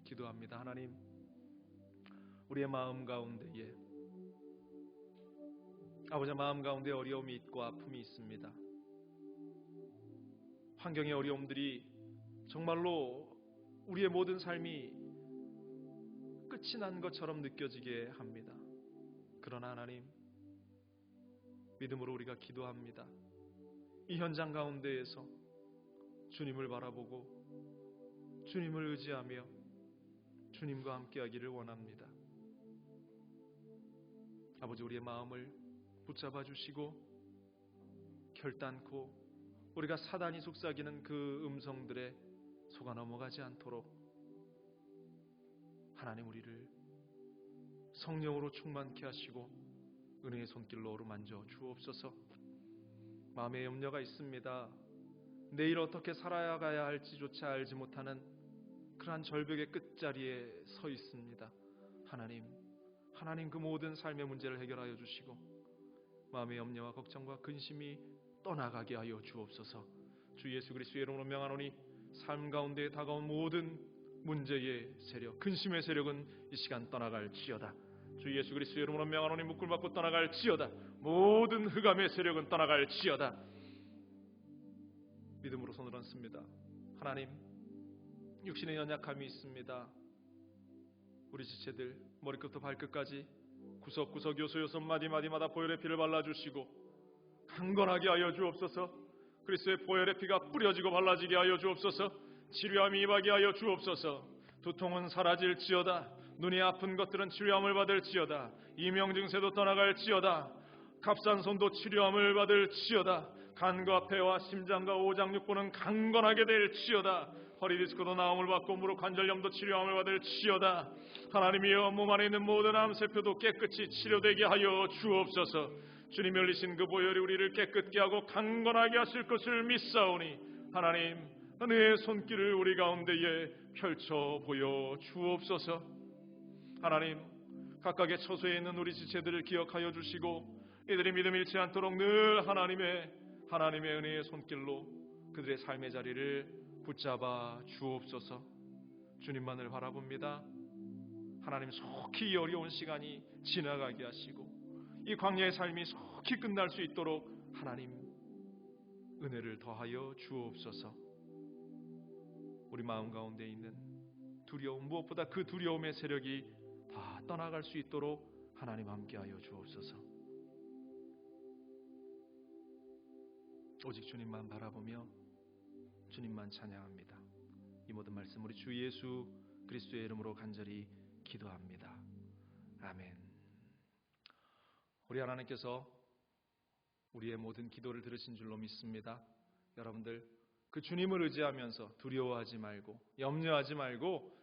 기도합니다. 하나님, 우리의 마음 가운데에 아버지 마음 가운데 어려움이 있고 아픔이 있습니다. 환경의 어려움들이 정말로 우리의 모든 삶이 끝이 난 것처럼 느껴지게 합니다. 그러나 하나님, 믿음으로 우리가 기도합니다. 이 현장 가운데에서 주님을 바라보고 주님을 의지하며 주님과 함께하기를 원합니다. 아버지, 우리의 마음을 붙잡아 주시고 결단코 우리가 사단이 속삭이는 그 음성들에 속아 넘어가지 않도록 하나님 우리를 성령으로 충만케 하시고 은혜의 손길로 어루만져 주옵소서. 마음에 염려가 있습니다. 내일 어떻게 살아가야 할지조차 알지 못하는 그러한 절벽의 끝자리에 서 있습니다. 하나님 그 모든 삶의 문제를 해결하여 주시고 마음의 염려와 걱정과 근심이 떠나가게 하여 주옵소서. 주 예수 그리스도의 이름으로 명하노니 삶 가운데 다가온 모든 문제의 세력, 근심의 세력은 이 시간 떠나갈지어다. 주 예수 그리스도의 이름으로 명하노니 묶을받고 떠나갈지어다. 모든 흑암의 세력은 떠나갈지어다. 믿음으로 손을 얹습니다. 하나님, 육신의 연약함이 있습니다. 우리 지체들 머리끝부터 발끝까지 구석구석 요소요소 마디마디마다 보혈의 피를 발라주시고 강건하게 하여 주옵소서. 그리스도의 보혈의 피가 뿌려지고 발라지게 하여 주옵소서. 치료함이 임하게 하여 주옵소서. 두통은 사라질지어다. 눈이 아픈 것들은 치료함을 받을지어다. 이명증세도 떠나갈지어다. 갑상선도 치료함을 받을지어다. 간과 폐와 심장과 오장육부는 강건하게 될지어다. 허리디스크도 나음을 받고 무릎 관절염도 치료함을 받을지어다. 하나님이여, 몸 안에 있는 모든 암세포도 깨끗이 치료되게 하여 주옵소서. 주님이 흘리신 그 보혈이 우리를 깨끗게 하고 강건하게 하실 것을 믿사오니 하나님, 은혜의 손길을 우리 가운데에 펼쳐 보여 주옵소서. 하나님, 각각의 처소에 있는 우리 지체들을 기억하여 주시고 이들이 믿음 잃지 않도록 늘 하나님의 은혜의 손길로 그들의 삶의 자리를 붙잡아 주옵소서. 주님만을 바라봅니다. 하나님, 속히 이 어려운 시간이 지나가게 하시고 이 광야의 삶이 속히 끝날 수 있도록 하나님 은혜를 더하여 주옵소서. 우리 마음 가운데 있는 두려움, 무엇보다 그 두려움의 세력이 다 떠나갈 수 있도록 하나님 함께하여 주옵소서. 오직 주님만 바라보며 주님만 찬양합니다. 이 모든 말씀 우리 주 예수 그리스도의 이름으로 간절히 기도합니다. 아멘. 우리 하나님께서 우리의 모든 기도를 들으신 줄로 믿습니다. 여러분들 그 주님을 의지하면서 두려워하지 말고 염려하지 말고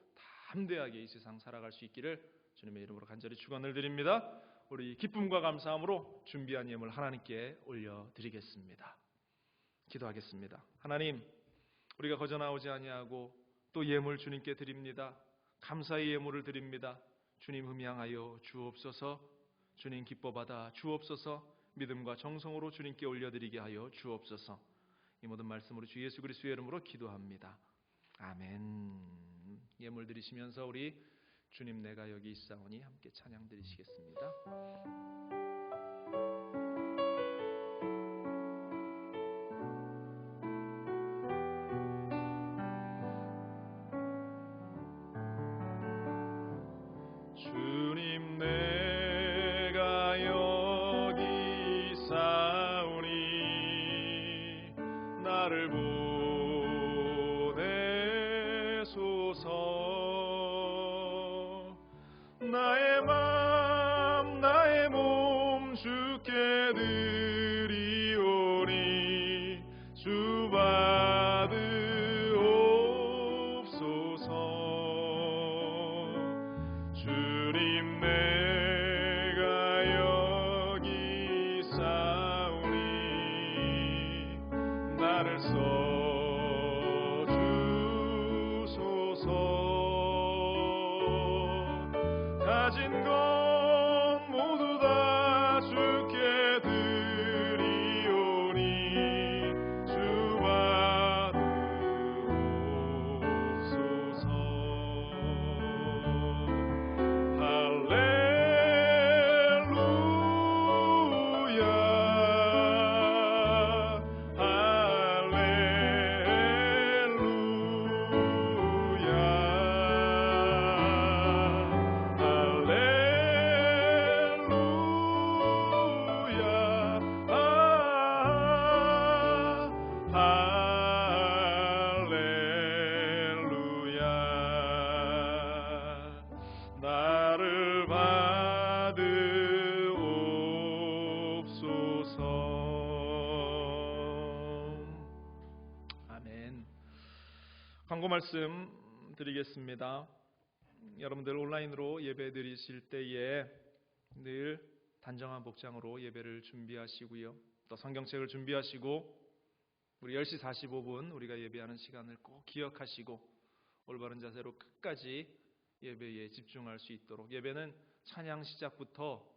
담대하게 이 세상 살아갈 수 있기를 주님의 이름으로 간절히 축원을 드립니다. 우리 기쁨과 감사함으로 준비한 예물 하나님께 올려드리겠습니다. 기도하겠습니다. 하나님, 우리가 거저 나오지 아니하고 또 예물 주님께 드립니다. 감사의 예물을 드립니다. 주님 흠양하여 주옵소서. 주님 기뻐받아 주옵소서. 믿음과 정성으로 주님께 올려드리게 하여 주옵소서. 이 모든 말씀으로 주 예수 그리스도의 이름으로 기도합니다. 아멘. 예물 드리시면서 우리 주님 내가 여기 있사오니 함께 찬양 드리시겠습니다. 주님 내가 여기 있사오니 나를 보내소서. 나의 맘 나의 몸 주께 드리오니 주 받으옵소서. 주님 내가 여기 있사오니 나를 써주소서. 가진 것 모두 다 주께 드리오니 주 받으옵소서. 나를 받으옵소서. 아멘. 광고 말씀 드리겠습니다. 여러분들 온라인으로 예배 드리실 때에 늘 단정한 복장으로 예배를 준비하시고요. 또 성경책을 준비하시고 우리 10시 45분 우리가 예배하는 시간을 꼭 기억하시고 올바른 자세로 끝까지 예배에 집중할 수 있도록, 예배는 찬양 시작부터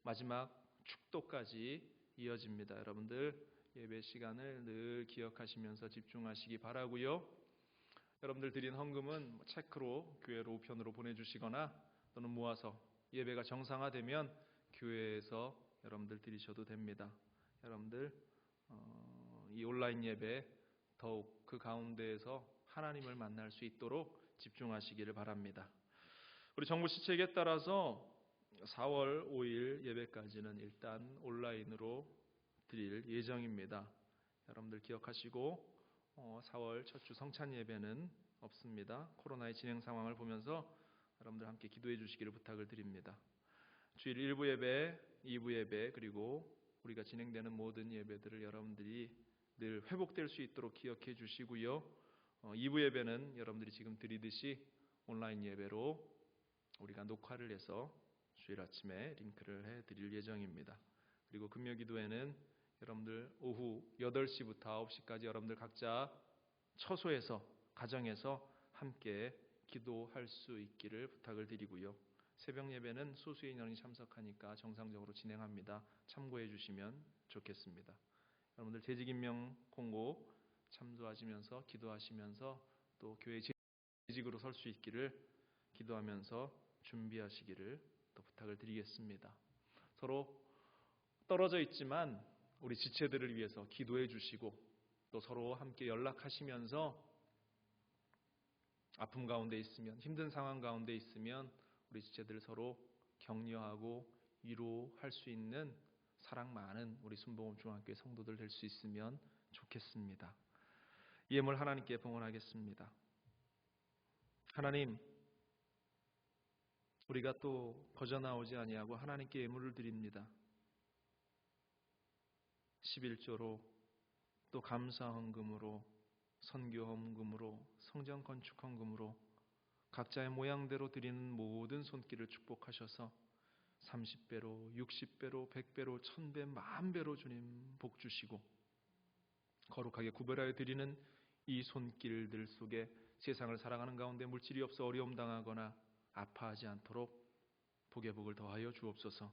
마지막 축도까지 이어집니다. 여러분들 예배 시간을 늘 기억하시면서 집중하시기 바라고요. 여러분들 드린 헌금은 체크로 교회로 우편으로 보내주시거나 또는 모아서 예배가 정상화되면 교회에서 여러분들 드리셔도 됩니다. 여러분들 이 온라인 예배 더욱 그 가운데에서 하나님을 만날 수 있도록 집중하시기를 바랍니다. 우리 정부 시책에 따라서 4월 5일 예배까지는 일단 온라인으로 드릴 예정입니다. 여러분들 기억하시고 4월 첫 주 성찬 예배는 없습니다. 코로나의 진행 상황을 보면서 여러분들 함께 기도해 주시기를 부탁을 드립니다. 주일 1부 예배, 2부 예배 그리고 우리가 진행되는 모든 예배들을 여러분들이 늘 회복될 수 있도록 기억해 주시고요. 2부 예배는 여러분들이 지금 드리듯이 온라인 예배로 우리가 녹화를 해서 주일 아침에 링크를 해드릴 예정입니다. 그리고 금요 기도회는 여러분들 오후 8시부터 9시까지 여러분들 각자 처소에서 가정에서 함께 기도할 수 있기를 부탁을 드리고요. 새벽 예배는 소수의 인원이 참석하니까 정상적으로 진행합니다. 참고해 주시면 좋겠습니다. 여러분들 재직임명 공고 참조하시면서 기도하시면서 또 교회 재직으로 설 수 있기를 기도하면서 준비하시기를 또 부탁을 드리겠습니다. 서로 떨어져 있지만 우리 지체들을 위해서 기도해 주시고 또 서로 함께 연락하시면서 아픔 가운데 있으면, 힘든 상황 가운데 있으면 우리 지체들 서로 격려하고 위로할 수 있는 사랑 많은 우리 순복음 중학교의 성도들 될 수 있으면 좋겠습니다. 예물 하나님께 봉헌하겠습니다. 하나님, 우리가 또 거저나오지 아니하고 하나님께 예물을 드립니다. 11조로 또 감사 헌금으로, 선교 헌금으로, 성전 건축 헌금으로 각자의 모양대로 드리는 모든 손길을 축복하셔서 30배로, 60배로, 100배로, 1000배, 만배로 주님 복 주시고 거룩하게 구별하여 드리는 이 손길들 속에 세상을 살아가는 가운데 물질이 없어 어려움 당하거나 아파하지 않도록 복의 복을 더하여 주옵소서.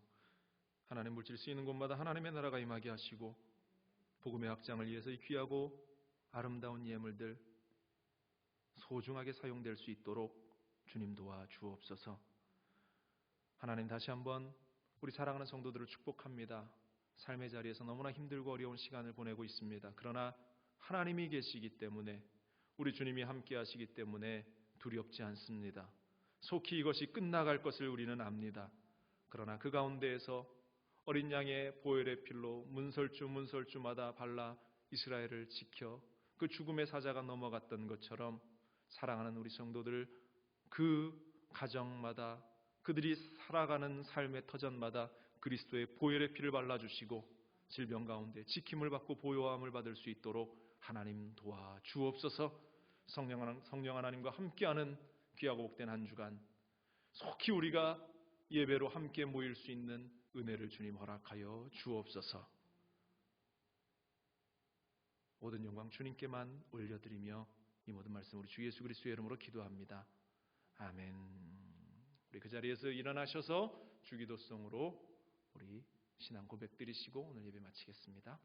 하나님 물질 쓰이는 곳마다 하나님의 나라가 임하게 하시고 복음의 확장을 위해서 이 귀하고 아름다운 예물들 소중하게 사용될 수 있도록 주님 도와 주옵소서. 하나님 다시 한번 우리 사랑하는 성도들을 축복합니다. 삶의 자리에서 너무나 힘들고 어려운 시간을 보내고 있습니다. 그러나 하나님이 계시기 때문에 우리 주님이 함께 하시기 때문에 두렵지 않습니다. 속히 이것이 끝나갈 것을 우리는 압니다. 그러나 그 가운데에서 어린 양의 보혈의 필로 문설주마다 발라 이스라엘을 지켜 그 죽음의 사자가 넘어갔던 것처럼 사랑하는 우리 성도들 그 가정마다 그들이 살아가는 삶의 터전마다 그리스도의 보혈의 피를 발라주시고 질병 가운데 지킴을 받고 보호함을 받을 수 있도록 하나님 도와 주옵소서. 성령 하나님과 함께하는 귀하고 복된 한 주간 속히 우리가 예배로 함께 모일 수 있는 은혜를 주님 허락하여 주옵소서. 모든 영광 주님께만 올려드리며 이 모든 말씀 우리 주 예수 그리스도의 이름으로 기도합니다. 아멘. 우리 그 자리에서 일어나셔서 주기도성으로 우리 신앙 고백 드리시고 오늘 예배 마치겠습니다.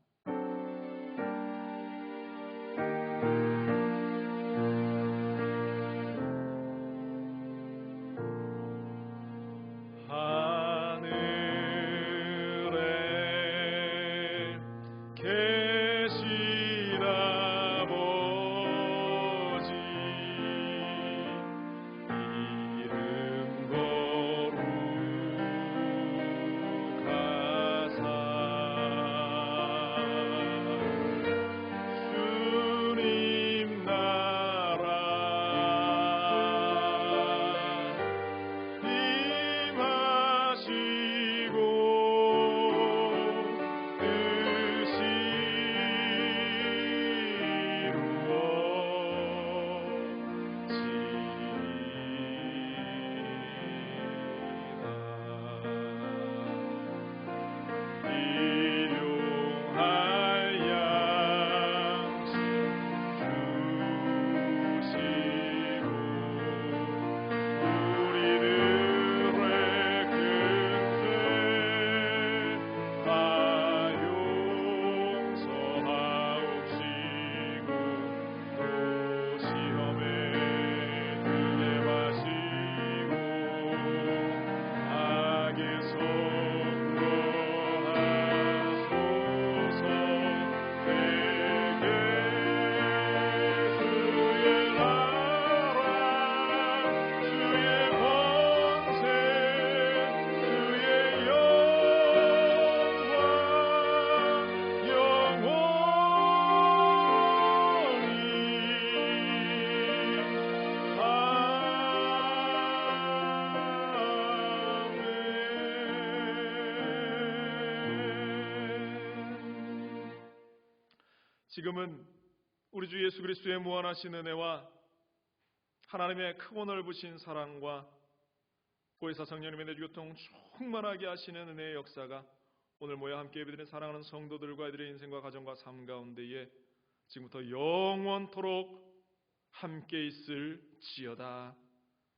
지금은 우리 주 예수 그리스도의 무한하신 은혜와 하나님의 크고 넓으신 사랑과 보혜사 성령님의 내주교통 충만하게 하시는 은혜의 역사가 오늘 모여 함께 예배드린 사랑하는 성도들과 이들의 인생과 가정과 삶 가운데에 지금부터 영원토록 함께 있을지어다.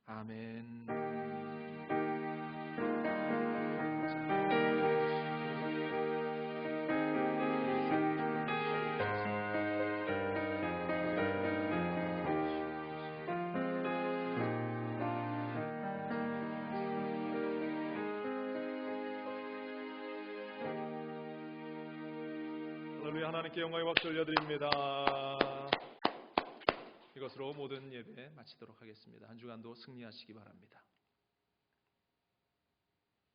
아멘. 하나님께 영광의 박수 올려드립니다. 이것으로 모든 예배 마치도록 하겠습니다. 한 주간도 승리하시기 바랍니다.